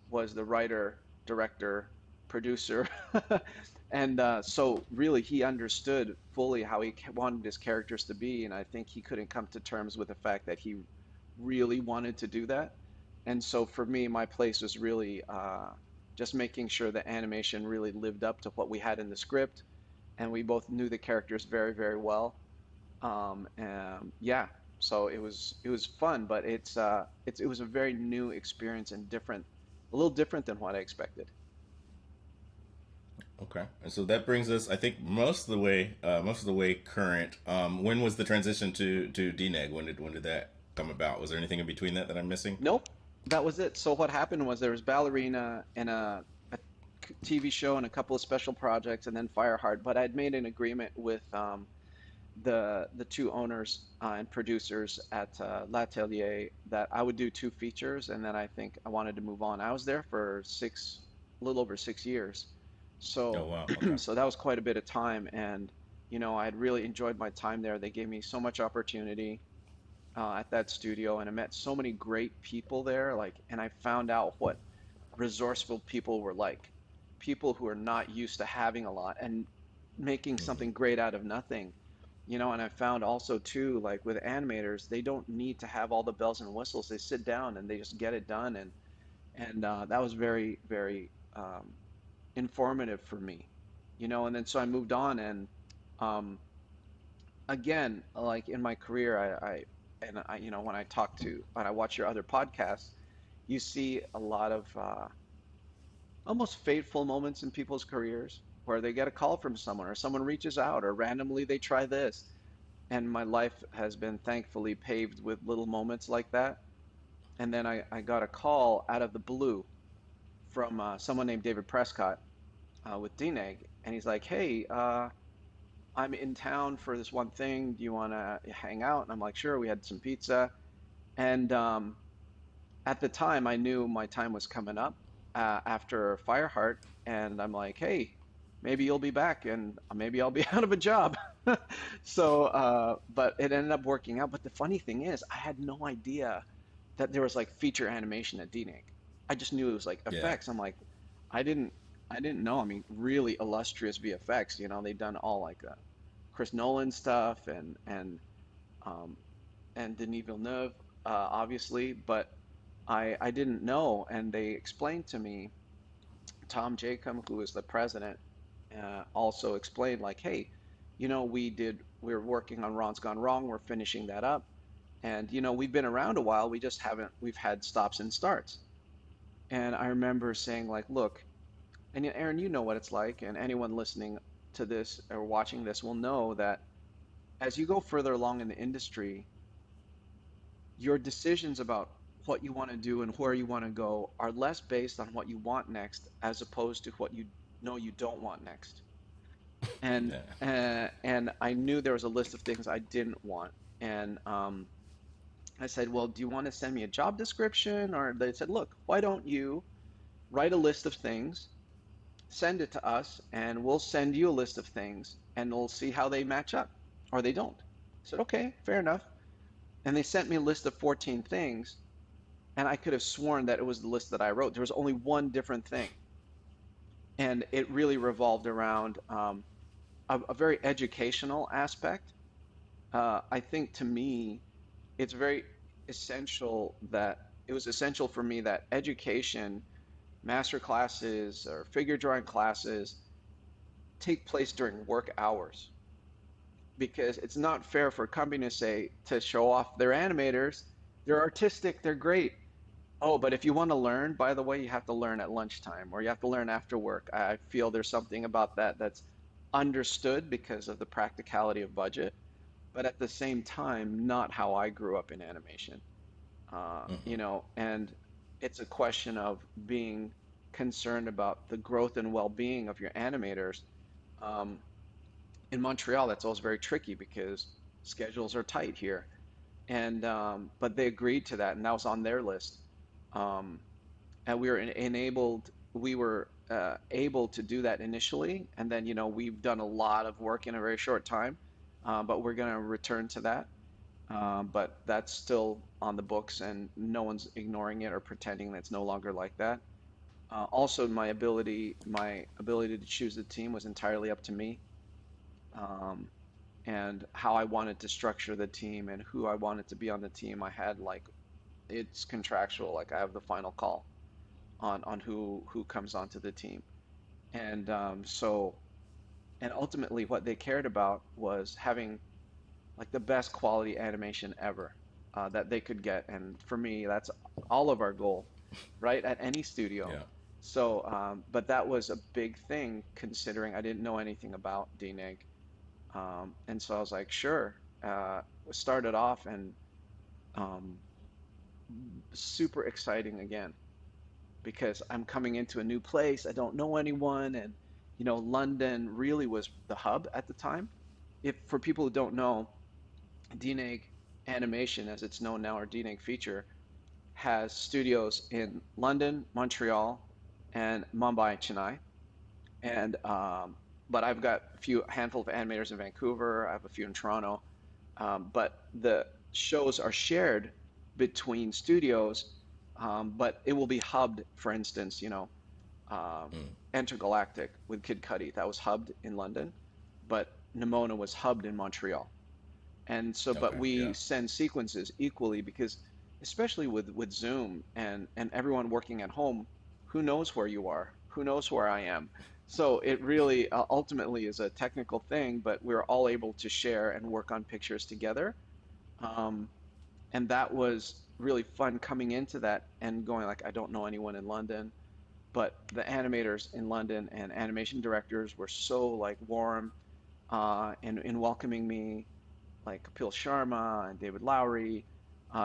was the writer, director, producer, and so really he understood fully how he wanted his characters to be, and I think he couldn't come to terms with the fact that he really wanted to do that. And so for me, my place was really just making sure the animation really lived up to what we had in the script, and we both knew the characters very, very well. And yeah, so it was fun, but it was a very new experience and different, a little different than what I expected. Okay, and so that brings us, I think, most of the way current. When was the transition to DNeg? When did that come about? Was there anything in between that I'm missing? Nope, that was it. So what happened was there was Ballerina and a TV show and a couple of special projects, and then Fireheart. But I'd made an agreement with the two owners and producers at L'Atelier that I would do two features, and then I think I wanted to move on. I was there for a little over 6 years, Oh so wow. Okay. so that was quite a bit of time, and I had really enjoyed my time there. They gave me so much opportunity at that studio, and I met so many great people there. Like, and I found out what resourceful people were like, people who are not used to having a lot and making something Hmm. great out of nothing. And I found also too, like with animators, they don't need to have all the bells and whistles. They sit down and they just get it done, and that was very, very informative for me. And then so I moved on, and um, again, like in my career, when I when I watch your other podcasts, you see a lot of almost fateful moments in people's careers where they get a call from someone or someone reaches out or randomly they try this. And my life has been thankfully paved with little moments like that. And then I got a call out of the blue from someone named David Prescott with DNeg. And he's like, hey, I'm in town for this one thing. Do you want to hang out? And I'm like, sure. We had some pizza. And at the time, I knew my time was coming up after Fireheart, and I'm like, hey, maybe you'll be back, and maybe I'll be out of a job. So, but it ended up working out. But the funny thing is, I had no idea that there was like feature animation at DNeg. I just knew it was like Yeah. effects. I'm like, I didn't, I didn't know. I mean, really illustrious VFX. They've done all like Chris Nolan stuff um, and Denis Villeneuve, obviously, but I didn't know, and they explained to me. Tom Jacob, who is the president, also explained like, hey, we're working on Ron's Gone Wrong. We're finishing that up, and we've been around a while. We've had stops and starts, and I remember saying like, look, and Aaron, you know what it's like, and anyone listening to this or watching this will know that as you go further along in the industry, your decisions about what you want to do and where you want to go are less based on what you want next as opposed to what you know you don't want next. And Yeah. and I knew there was a list of things I didn't want. And I said, well, do you want to send me a job description? Or they said, look, why don't you write a list of things, send it to us, and we'll send you a list of things, and we'll see how they match up or they don't. I said, okay, fair enough. And they sent me a list of 14 things, and I could have sworn that it was the list that I wrote. There was only one different thing, and it really revolved around a very educational aspect. I think to me, it's very essential that it was essential for me that education, master classes or figure drawing classes take place during work hours because it's not fair for a company to say to show off their animators. They're artistic, they're great. Oh, but if you want to learn, by the way, you have to learn at lunchtime or you have to learn after work. I feel there's something about that that's understood because of the practicality of budget, but at the same time, not how I grew up in animation. And it's a question of being concerned about the growth and well-being of your animators. Um, in Montreal, that's always very tricky because schedules are tight here. And but they agreed to that, and that was on their list. Um, and we were enabled, we were able to do that initially, and then we've done a lot of work in a very short time, but we're going to return to that. But that's still on the books, and no one's ignoring it or pretending that it's no longer like that. Also, my ability to choose the team was entirely up to me, um, and how I wanted to structure the team and who I wanted to be on the team. I had like it's contractual, like I have the final call on who comes onto the team, and and ultimately what they cared about was having like the best quality animation ever that they could get. And for me, that's all of our goal, right? At any studio. Yeah. So, but that was a big thing considering I didn't know anything about DNeg. And so I was like, sure. Started off and um, super exciting again because I'm coming into a new place. I don't know anyone. And, London really was the hub at the time. If for people who don't know, DNeg Animation, as it's known now, or DNeg Feature, has studios in London, Montreal, and Mumbai, Chennai. And but I've got a few handful of animators in Vancouver. I have a few in Toronto. But the shows are shared between studios, but it will be hubbed. For instance, um, Mm. Intergalactic with Kid Cudi that was hubbed in London, but Nimona was hubbed in Montreal. And so, but Okay. we Yeah. send sequences equally because, especially with Zoom and everyone working at home, who knows where you are? Who knows where I am? So it really ultimately is a technical thing, but we're all able to share and work on pictures together. Um, and that was really fun coming into that and going like, I don't know anyone in London, but the animators in London and animation directors were so like warm in welcoming me, like Kapil Sharma and David Lowery.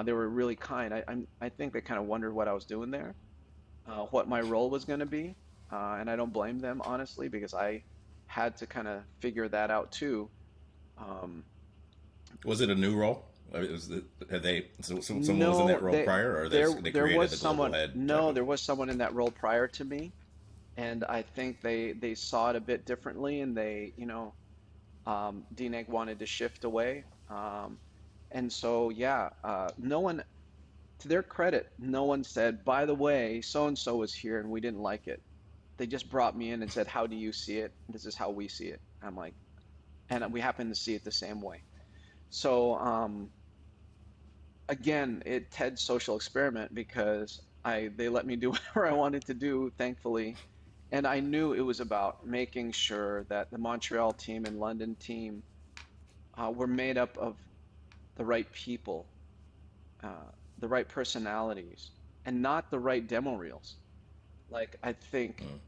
They were really kind. I think they kind of wondered what I was doing there, what my role was going to be, and I don't blame them honestly because I had to kind of figure that out too. Um, Was it a new role? Had they someone was in no, that role prior, or they there created was the global someone. head type No, of? there was someone in that role prior to me, and I think they saw it a bit differently, and DNEG wanted to shift away. And so, yeah, no one, to their credit, no one said, by the way, so and so was here and we didn't like it. They just brought me in and said, how do you see it? This is how we see it. I'm like, and we happen to see it the same way. So, again, it TED social experiment because they let me do whatever I wanted to do, thankfully. And I knew it was about making sure that the Montreal team and London team were made up of the right people, uh, the right personalities, and not the right demo reels. Like, I think Mm.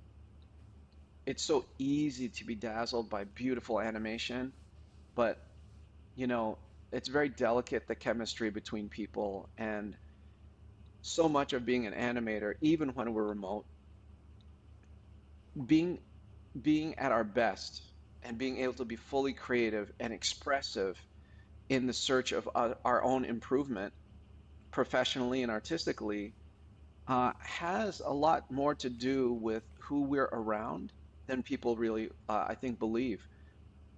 it's so easy to be dazzled by beautiful animation, but you know, it's very delicate, the chemistry between people. And so much of being an animator, even when we're remote, being being at our best and being able to be fully creative and expressive in the search of our own improvement professionally and artistically has a lot more to do with who we're around than people really, I think, believe.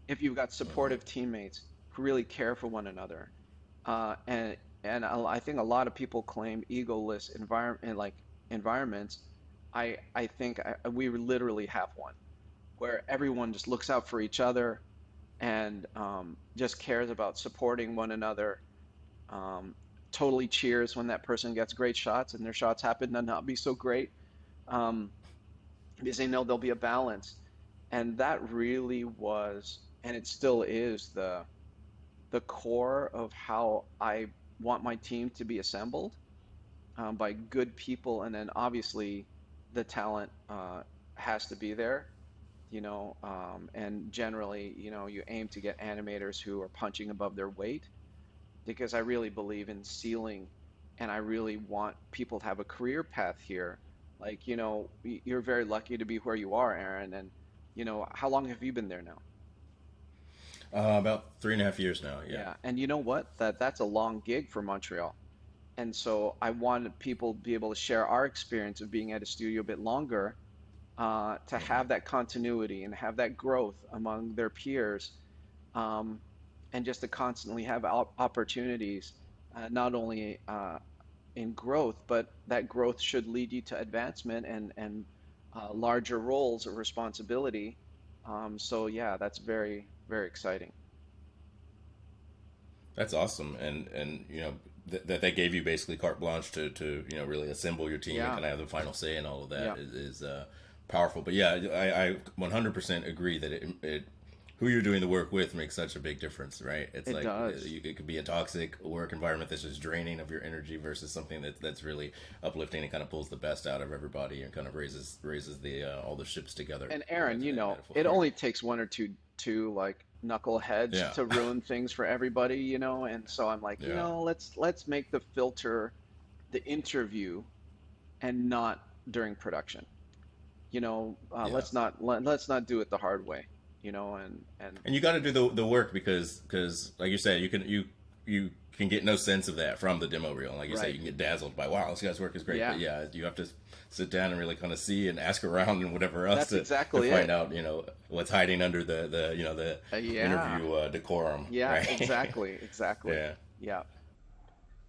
If you've got Hmm. supportive teammates who really care for one another, uh, and I think a lot of people claim egoless environments. I think we literally have one where everyone just looks out for each other. and just cares about supporting one another. Um, totally cheers when that person gets great shots and their shots happen to not be so great, um, because they know there'll be a balance. And that really was, and it still is, the core of how I want my team to be assembled, by good people, and then obviously the talent has to be there, and generally, you aim to get animators who are punching above their weight, because I really believe in ceiling, and I really want people to have a career path here. Like, you're very lucky to be where you are, Aaron, and how long have you been there now? About 3.5 years now. Yeah. Yeah, and you know what? That's a long gig for Montreal. And so I wanted people to be able to share our experience of being at a studio a bit longer, to Hmm. have that continuity and have that growth among their peers, um, and just to constantly have opportunities, not only in growth, but that growth should lead you to advancement and larger roles of responsibility. So yeah, that's very, very exciting. That's awesome, and that they gave you basically carte blanche to really assemble your team and Yeah, kind of have the final say and all of that yeah, is powerful. But yeah, I 100% agree that who you're doing the work with makes such a big difference, right? It's it like does. it could be a toxic work environment that's just draining of your energy versus something that's really uplifting and kind of pulls the best out of everybody and kind of raises the all the ships together, And if Aaron, that's a it metaphor. only takes one or two like knuckleheads Yeah, to ruin things for everybody, and so I'm like, yeah, let's make the filter the interview and not during production. yeah. Let's not do it the hard way, and And you got to do the work because like you said, you can get no sense of that from the demo reel. And like you said, right. you can get dazzled by wow, this guy's work is great. But Yeah, yeah, you have to sit down and really kind of see and ask around and whatever else that's to exactly find it. out what's hiding under the Yeah, interview decorum, yeah, right? exactly, exactly. Yeah. Yeah,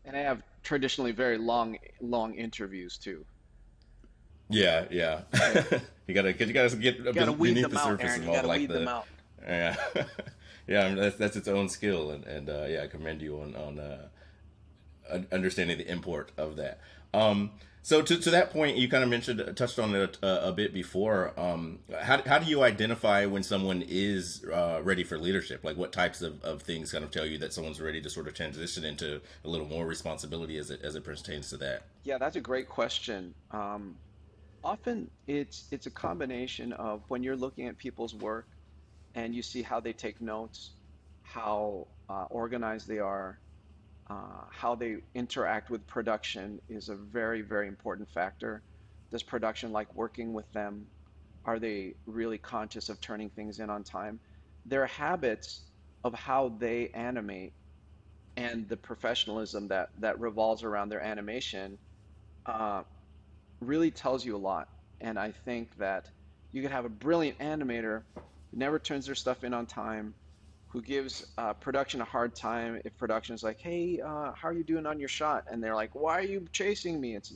and I have traditionally very long interviews too. Yeah, yeah. Yeah, You gotta get gotta weed beneath them the out, surface Aaron. of You all gotta like weed them the out. yeah. Yeah, I mean, that's its own skill, and yeah, I commend you on understanding the import of that. So to that point, you kind of touched on it a bit before. How do you identify when someone is ready for leadership? Like what types of things kind of tell you that someone's ready to sort of transition into a little more responsibility as it pertains to that? Yeah, that's a great question. Often it's a combination of when you're looking at people's work and you see how they take notes, how organized they are, how they interact with production is a very, very important factor. Does production like working with them? Are they really conscious of turning things in on time? Their habits of how they animate and the professionalism that revolves around their animation, uh, really tells you a lot. And I think that you could have a brilliant animator who never turns their stuff in on time, who gives production a hard time if production is like, "Hey, how are you doing on your shot?" And they're like, "Why are you chasing me?" It's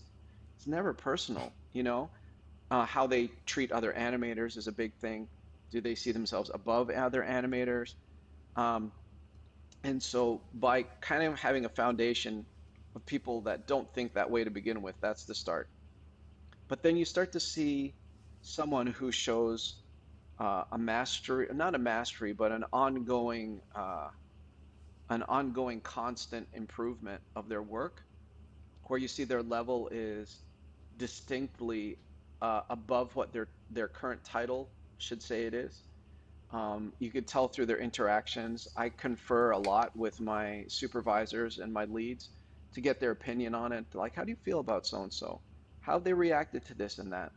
never personal, How they treat other animators is a big thing. Do they see themselves above other animators? Um, and so by kind of having a foundation of people that don't think that way to begin with, that's the start. But then you start to see someone who shows a mastery, not a mastery, but an ongoing constant improvement of their work, where you see their level is distinctly above what their current title should say it is. You could tell through their interactions. I confer a lot with my supervisors and my leads to get their opinion on it. Like, how do you feel about so and so? How they reacted to this and that?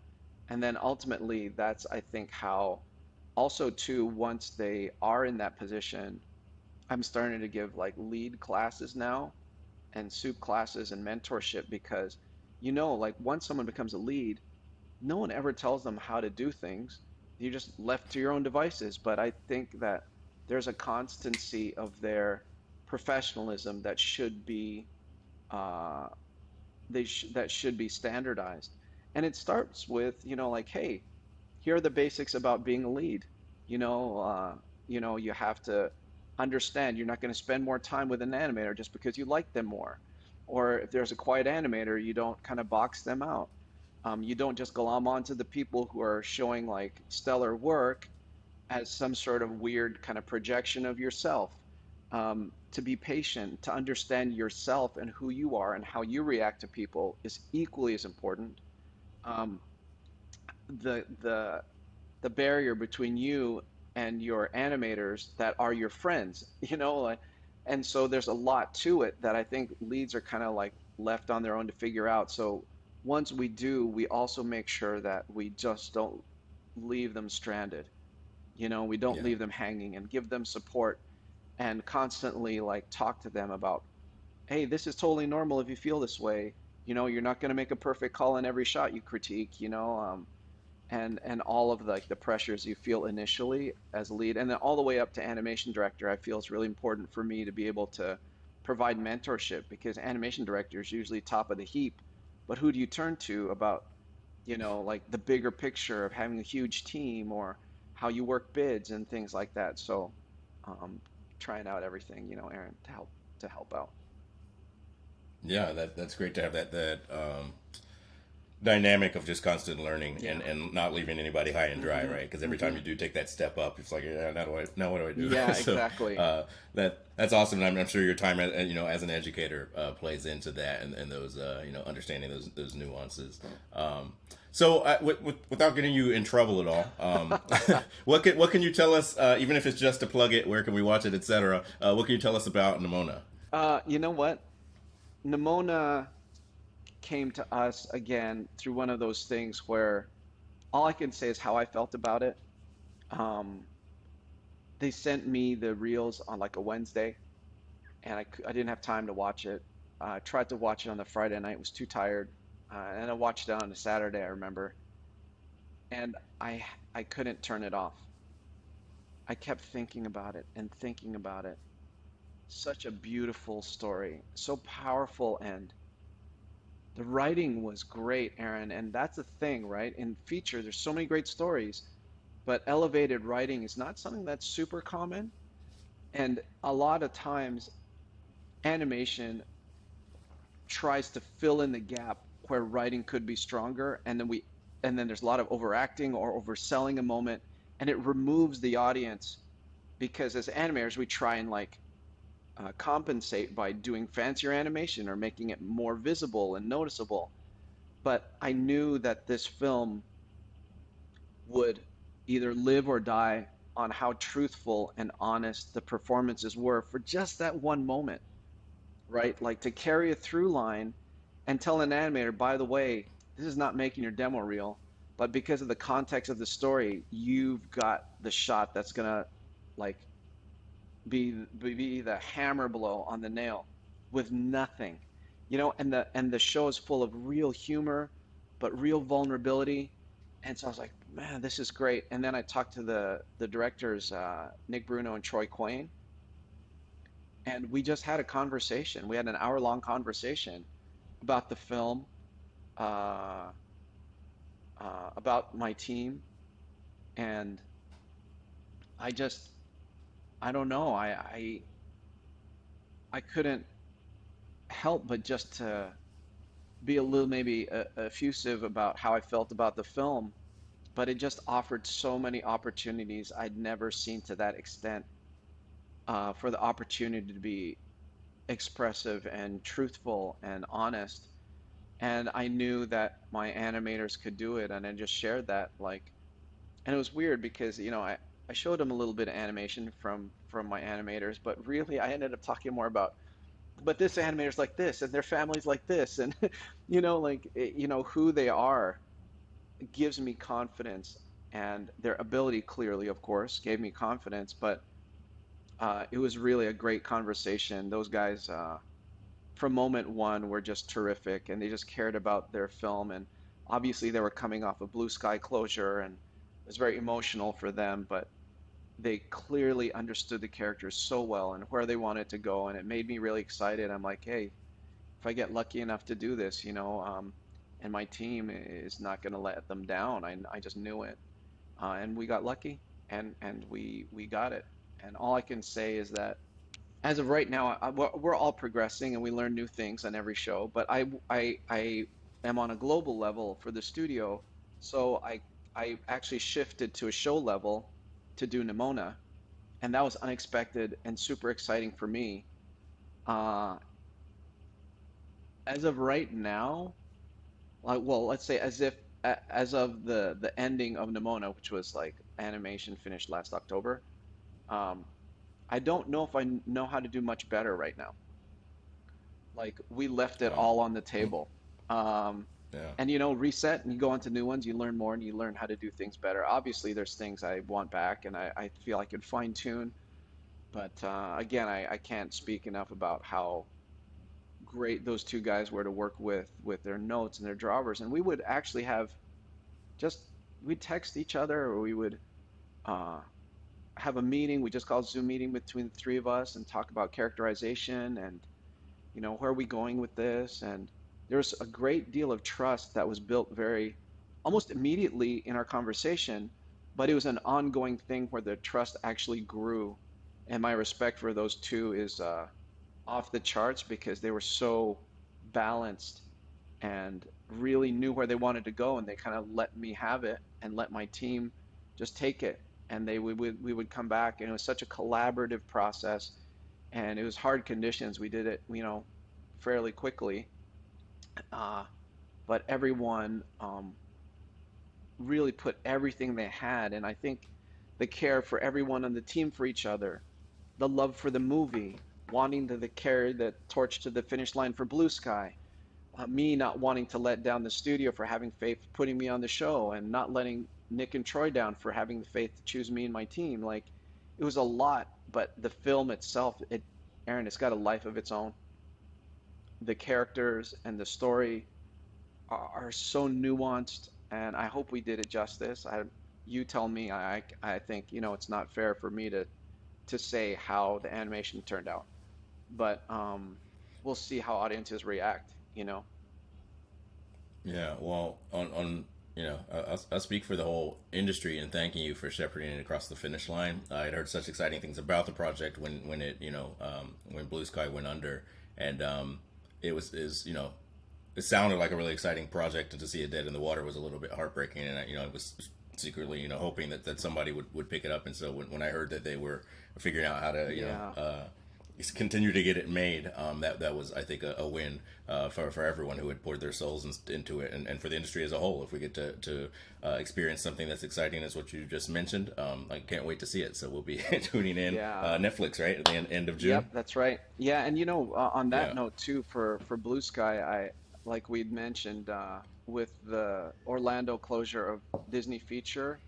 And then ultimately, that's, I think, how also too, once they are in that position, I'm starting to give like lead classes now and soup classes and mentorship, because like once someone becomes a lead, no one ever tells them how to do things. You're just left to your own devices. But I think that there's a constancy of their professionalism that should be uh, that should be standardized. And it starts with, like, hey, here are the basics about being a lead. You know, uh, you have to understand you're not going to spend more time with an animator just because you like them more. Or if there's a quiet animator, you don't kind of box them out. You don't just glom onto the people who are showing like stellar work as some sort of weird kind of projection of yourself. To be patient, to understand yourself and who you are and how you react to people is equally as important. Um, the the the barrier between you and your animators that are your friends, like, and so there's a lot to it that I think leads are kind of like left on their own to figure out. So once we do, we also make sure that we just don't leave them stranded. We don't Yeah. leave them hanging and give them support and constantly like talk to them about, hey, this is totally normal if you feel this way. You're not going to make a perfect call in every shot you critique, and all of the pressures you feel initially as a lead, and then all the way up to animation director. I feel it's really important for me to be able to provide mentorship because animation director is usually top of the heap, but who do you turn to about like the bigger picture of having a huge team or how you work bids and things like that. So um, trying out everything, Aaron, to help out. Yeah, that's great to have that dynamic of just constant learning Yeah. and not leaving anybody high and dry, Hmm. right? Because every time Hmm. you do take that step up, it's like, yeah, now what do I do? Yeah, So exactly. that's awesome. And I'm sure your time, as an educator, plays into that and those, understanding those nuances. So, without getting you in trouble at all, what can you tell us? Even if it's just to plug it, where can we watch it, etc. What can you tell us about Nimona? You know what? Nimona came to us again through one of those things where all I can say is how I felt about it. Um, they sent me the reels on like a Wednesday, and I didn't have time to watch it. I tried to watch it on the Friday night, was too tired, and I watched it on a Saturday, I remember, and I couldn't turn it off. I kept thinking about it and thinking about it. Such a beautiful story, so powerful, and the writing was great, Aaron. And that's the thing, right? In feature, there's so many great stories, but elevated writing is not something that's super common. And a lot of times, animation tries to fill in the gap where writing could be stronger, and then there's a lot of overacting or overselling a moment, and it removes the audience because as animators, we try and like compensate by doing fancier animation or making it more visible and noticeable. But I knew that this film would either live or die on how truthful and honest the performances were for just that one moment, right? Like to carry a through line and tell an animator, by the way, this is not making your demo reel, but because of the context of the story, you've got the shot that's gonna like be the hammer blow on the nail with nothing, and the show is full of real humor, but real vulnerability. And so I was like, man, this is great. And then I talked to the directors, Nick Bruno and Troy Quayne, and we just had a conversation. We had an hour-long conversation about the film, uh, about my team, and I just, I don't know, I couldn't help but just to be a little maybe effusive about how I felt about the film, but it just offered so many opportunities I'd never seen to that extent, for the opportunity to be expressive and truthful and honest. And I knew that my animators could do it, and I just shared that like, and it was weird because I showed them a little bit of animation from my animators, but really I ended up talking more about, but this animator's like this and their family's like this, and like who they are gives me confidence, and their ability clearly, of course, gave me confidence. But it was really a great conversation. Those guys, from moment one, were just terrific, and they just cared about their film. And obviously, they were coming off a Blue Sky closure, and it was very emotional for them. But they clearly understood the characters so well and where they wanted to go, and it made me really excited. I'm like, hey, if I get lucky enough to do this, and my team is not going to let them down. I just knew it, and we got lucky, and we got it. And all I can say is that as of right now, we're all progressing and we learn new things on every show. But I am on a global level for the studio, so I actually shifted to a show level to do Nimona, and that was unexpected and super exciting for me. Uh, as of right now, like, well, let's say as of the ending of Nimona, which was like animation finished last October. Um, I don't know if know how to do much better right now. Like we left it Wow. all on the table. Um, Yeah. and reset and you go on to new ones, you learn more and you learn how to do things better. Obviously, there's things I want back and I feel I could fine tune. But again, I can't speak enough about how great those two guys were to work with their notes and their drawers. And we would actually have just, we'd text each other or we would uh, have a meeting. We just call it Zoom meeting between the three of us and talk about characterization and where are we going with this? And there's a great deal of trust that was built very almost immediately in our conversation, but it was an ongoing thing where the trust actually grew. And my respect for those two is off the charts because they were so balanced and really knew where they wanted to go, and they kind of let me have it and let my team just take it. And we would come back, and it was such a collaborative process, and it was hard conditions. We did it, fairly quickly, uh, but everyone really put everything they had, and I think the care for everyone on the team for each other, the love for the movie, wanting to carry the torch to the finish line for Blue Sky, me not wanting to let down the studio for having faith putting me on the show and not letting Nick and Troy down for having the faith to choose me and my team. Like it was a lot, but the film itself, Aaron, it's got a life of its own. The characters and the story are so nuanced, and I hope we did it justice. You tell me. I think it's not fair for me to say how the animation turned out, but we'll see how audiences react. Yeah, well, I'll speak for the whole industry and thanking you for shepherding it across the finish line. I had heard such exciting things about the project when it, when Blue Sky went under, and it was is it sounded like a really exciting project, and to see it dead in the water was a little bit heartbreaking. And I was secretly hoping that somebody would pick it up. And so when I heard that they were figuring out how to Yeah. continue to get it made, that was, I think, a win for everyone who had poured their souls into it, and for the industry as a whole. If we get to experience something that's exciting as what you just mentioned, I can't wait to see it. So we'll be tuning in. Yeah. Netflix, right, at the end of June. Yep, that's right. Yeah, and on that Yeah. note too, for Blue Sky, like we'd mentioned with the Orlando closure of Disney Feature,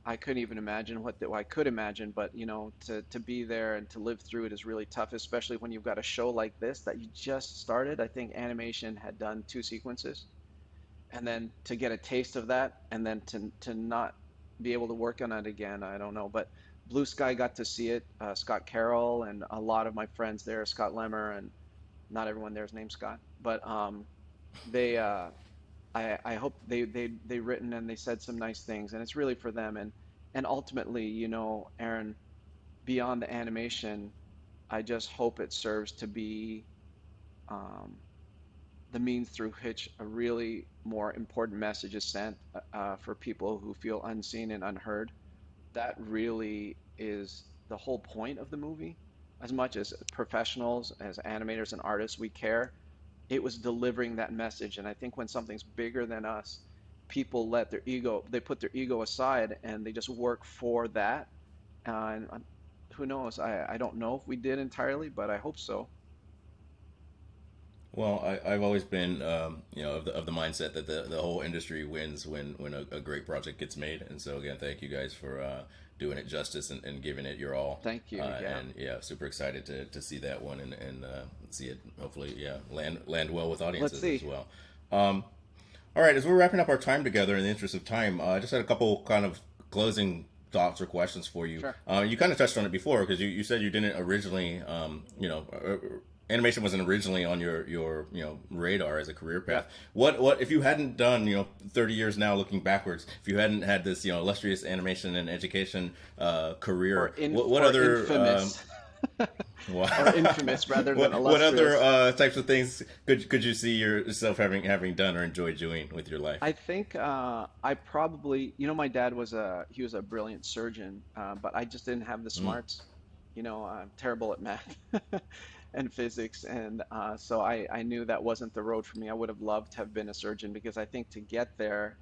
I couldn't even imagine I could imagine, but to be there and to live through it is really tough, especially when you've got a show like this that you just started. I think animation had done two sequences, and then to get a taste of that, and then to not be able to work on it again, I don't know. But Blue Sky got to see it. Scott Carroll and a lot of my friends there, Scott Lemmer, and not everyone there is named Scott, but they I hope they written and they said some nice things, and it's really for them. And ultimately, Aaron, beyond the animation, I just hope it serves to be um, the means through which a really more important message is sent for people who feel unseen and unheard. That really is the whole point of the movie. As much as professionals, as animators and artists, we care, it was delivering that message. And I think when something's bigger than us, people they put their ego aside and they just work for that. And who knows? I don't know if we did entirely, but I hope so. Well, I've always been, of the mindset that the whole industry wins when a great project gets made. And so again, thank you guys for doing it justice and giving it your all. Thank you. Yeah. And yeah, super excited to see that one and see it hopefully, land well with Let's audiences see. as well. All right, as we're wrapping up our time together, in the interest of time, I just had a couple kind of closing thoughts or questions for you. Sure. You kind of touched on it before because you said you didn't originally, animation wasn't originally on your radar as a career Yeah. path. What if you hadn't done 30 years now looking backwards, if you hadn't had this illustrious animation and education Or career, in what or other infamous, what or infamous rather than what other illustrious. types of things could you see yourself having done or enjoyed doing with your life? I think I probably, my dad was a brilliant surgeon, but I just didn't have the Mm, smarts. I'm terrible at math and physics, and so I knew that wasn't the road for me. I would have loved to have been a surgeon because I think to get there,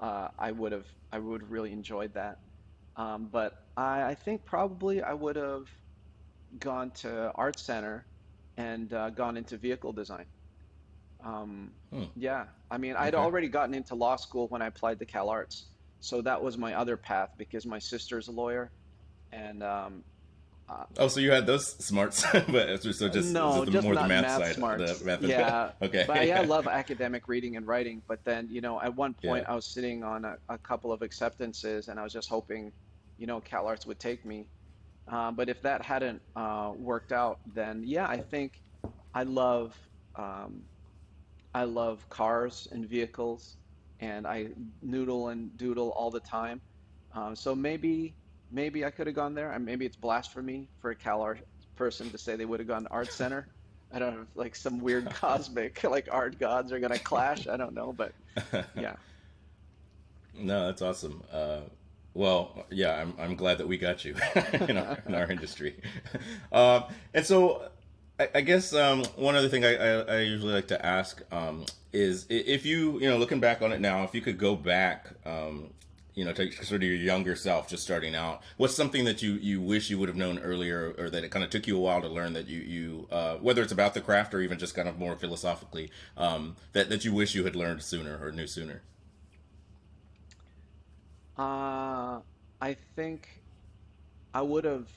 I would have really enjoyed that. But I think probably I would have gone to art center and gone into vehicle design. Um, mm, yeah, I mean, I'd okay. already gotten into law school when I applied to Cal Arts, so that was my other path because my sister's a lawyer, and uh, Oh, so you had those smarts, but so just no, the, just more the not math math side, the smarts. math. Yeah, but yeah, I Okay. love academic reading and writing. But then, at one Yeah. point, I was sitting on a couple of acceptances, and I was just hoping, Cal Arts would take me. But if that hadn't worked out, then yeah, I think I love. Um, I love cars and vehicles, and I noodle and doodle all the time. So maybe I could have gone there, and maybe it's blasphemy for a Cal Art person to say they would have gone to Art Center. I don't know, if, like some weird cosmic like art gods are gonna clash. I don't know, but yeah, No, that's awesome. Well, yeah, I'm glad that we got you in our industry. And so, I guess one other thing I usually like to ask is if looking back on it now, if you could go back, to sort of your younger self just starting out, what's something that you wish you would have known earlier, or that it kind of took you a while to learn that you whether it's about the craft or even just kind of more philosophically, that you wish you had learned sooner or knew sooner. uh, I think I would have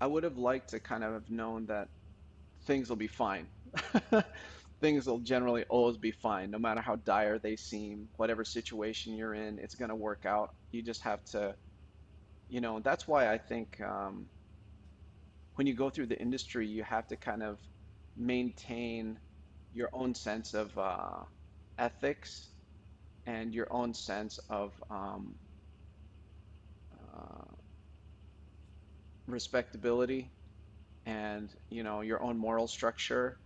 I would have liked to kind of have known that things will be fine. Things will generally always be fine, no matter how dire they seem. Whatever situation you're in, it's going to work out. You just have to, that's why I think when you go through the industry, you have to kind of maintain your own sense of ethics and your own sense of uh, respectability and, your own moral structure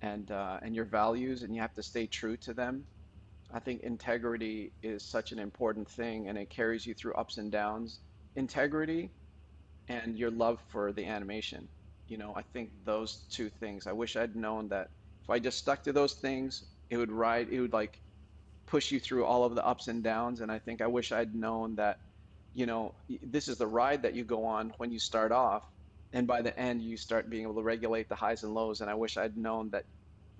and your values, and you have to stay true to them. I think integrity is such an important thing, and it carries you through ups and downs. Integrity and your love for the animation. I think those two things. I wish I'd known that if I just stuck to those things, it would like push you through all of the ups and downs. And I think I wish I'd known that, this is the ride that you go on when you start off, and by the end you start being able to regulate the highs and lows. And I wish I'd known that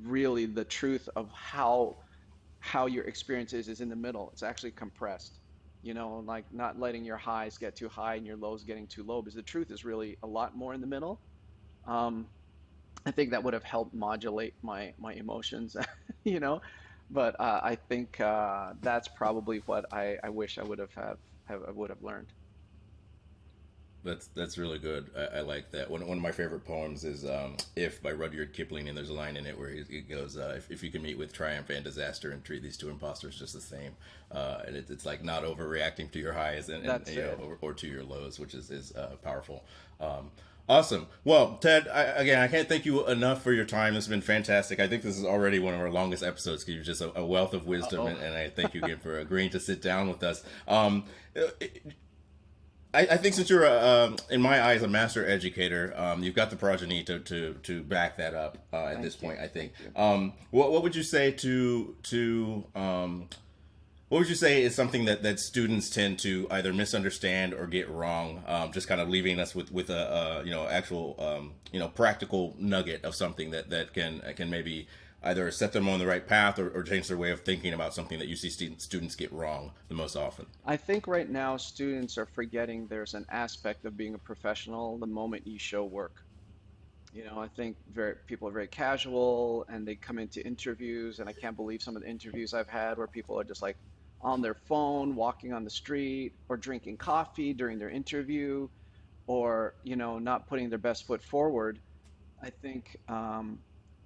really the truth of how your experience is in the middle. It's actually compressed. Like not letting your highs get too high and your lows getting too low, because the truth is really a lot more in the middle. Um, I think that would have helped modulate my emotions, you know. But I think that's probably what I wish I would have learned. That's really good. I like that. One of my favorite poems is "If" by Rudyard Kipling, and there's a line in it where he goes, if you can meet with triumph and disaster and treat these two imposters just the same," and it's like not overreacting to your highs and That's it. or to your lows, which is powerful. Awesome. Well, Ted, again, I can't thank you enough for your time. This has been fantastic. I think this is already one of our longest episodes because you're just a wealth of wisdom, Uh-oh. and I thank you again for agreeing to sit down with us. I think since you're, in my eyes, a master educator, you've got the progeny to back that up at this Thank you. point. I think. Thank you. What would you say what would you say is something that students tend to either misunderstand or get wrong? Just kind of leaving us with a actual practical nugget of something that can maybe either set them on the right path or change their way of thinking about something that you see students get wrong the most often. I think right now students are forgetting there's an aspect of being a professional the moment you show work. I think people are very casual and they come into interviews, and I can't believe some of the interviews I've had where people are just like on their phone, walking on the street, or drinking coffee during their interview, or, not putting their best foot forward. I think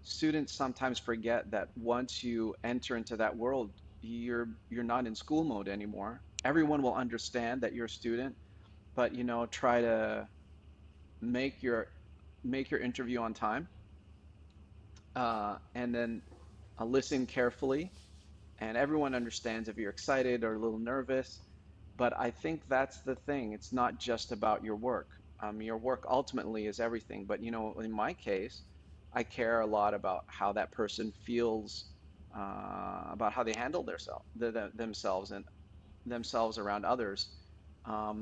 students sometimes forget that once you enter into that world, you're not in school mode anymore. Everyone will understand that you're a student, but try to make your make your interview on time, and then listen carefully, and everyone understands if you're excited or a little nervous. But I think that's the thing. It's not just about your work. Your work ultimately is everything. But in my case, I care a lot about how that person feels, about how they handle themselves and themselves around others.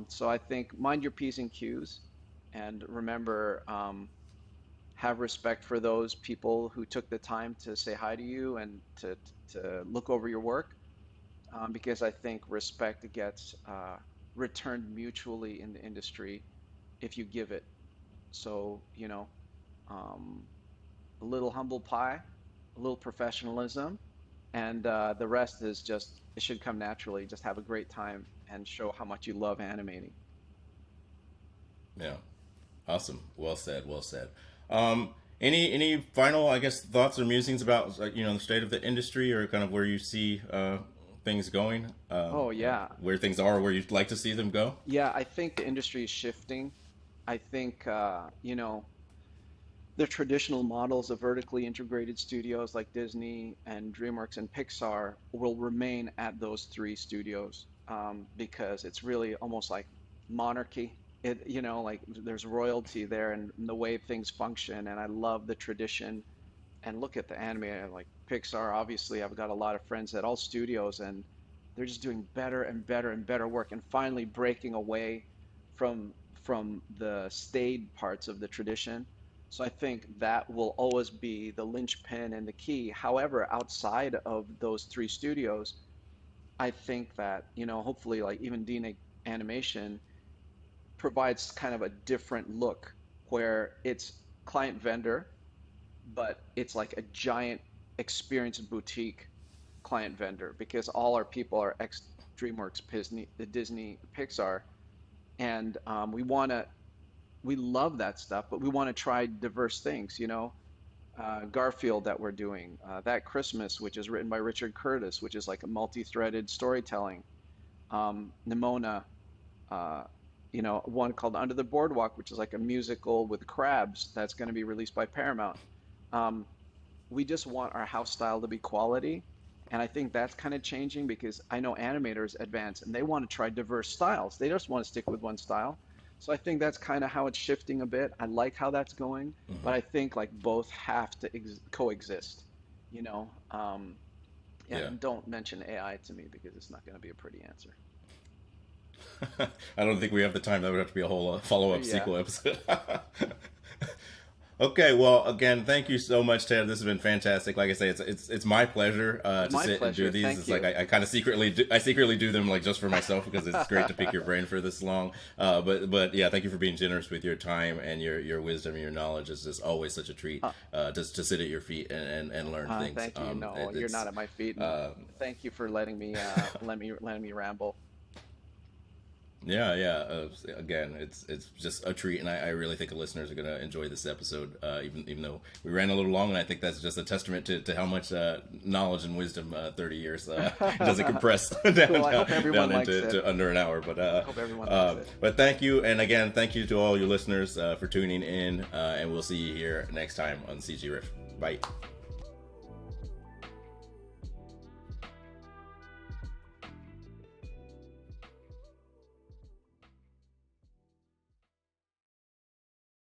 So I think mind your P's and Q's, and remember, have respect for those people who took the time to say hi to you and to look over your work, because I think respect gets returned mutually in the industry if you give it. So, um, a little humble pie, a little professionalism, and the rest is just, it should come naturally. Just have a great time and show how much you love animating. Yeah. Awesome. Well said. Well said. Any final, I guess, thoughts or musings about the state of the industry, or kind of where you see things going, Oh yeah, where things are, where you'd like to see them go? yeah. I think the industry is shifting. I think the traditional models of vertically integrated studios like Disney and DreamWorks and Pixar will remain at those three studios, because it's really almost like monarchy. Like there's royalty there and the way things function, and I love the tradition. And look at the anime, like Pixar. Obviously, I've got a lot of friends at all studios, and they're just doing better and better and better work, and finally breaking away from the staid parts of the tradition. So I think that will always be the linchpin and the key. However, outside of those three studios, I think that, hopefully, like even DNeg Animation provides kind of a different look where it's client vendor, but it's like a giant experience boutique client vendor, because all our people are ex DreamWorks, Disney, Pixar, and we love that stuff, but we want to try diverse things. Garfield that we're doing, that Christmas, which is written by Richard Curtis, which is like a multi-threaded storytelling. Nimona, uh, one called Under the Boardwalk, which is like a musical with crabs that's going to be released by Paramount. Um, we just want our house style to be quality. And I think that's kind of changing, because I know animators advance and they want to try diverse styles. They just want to stick with one style. So I think that's kind of how it's shifting a bit. I like how that's going, but I think like both have to coexist, you know? Yeah, Yeah. and don't mention AI to me, because it's not going to be a pretty answer. I don't think we have the time. That would have to be a whole follow-up Yeah. sequel episode. Okay, well, again, thank you so much, Ted. This has been fantastic. Like I say, it's my pleasure to My sit and do pleasure. these. Thank It's like you. I kind of secretly do them like just for myself, because it's great to pick your brain for this long. But yeah, thank you for being generous with your time and your wisdom and your knowledge. It's just always such a treat Uh, just to sit at your feet and learn things. Thank you. No, you're It's not at my feet, and thank you for letting me letting me ramble. Yeah, yeah. Again, it's just a treat, and I really think the listeners are going to enjoy this episode, even though we ran a little long, and I think that's just a testament to how much knowledge and wisdom 30 years doesn't compress Cool. I hope everyone down likes into it. under an hour. I hope everyone likes it. But thank you, and again, thank you to all you listeners for tuning in, and we'll see you here next time on CG Riff. Bye.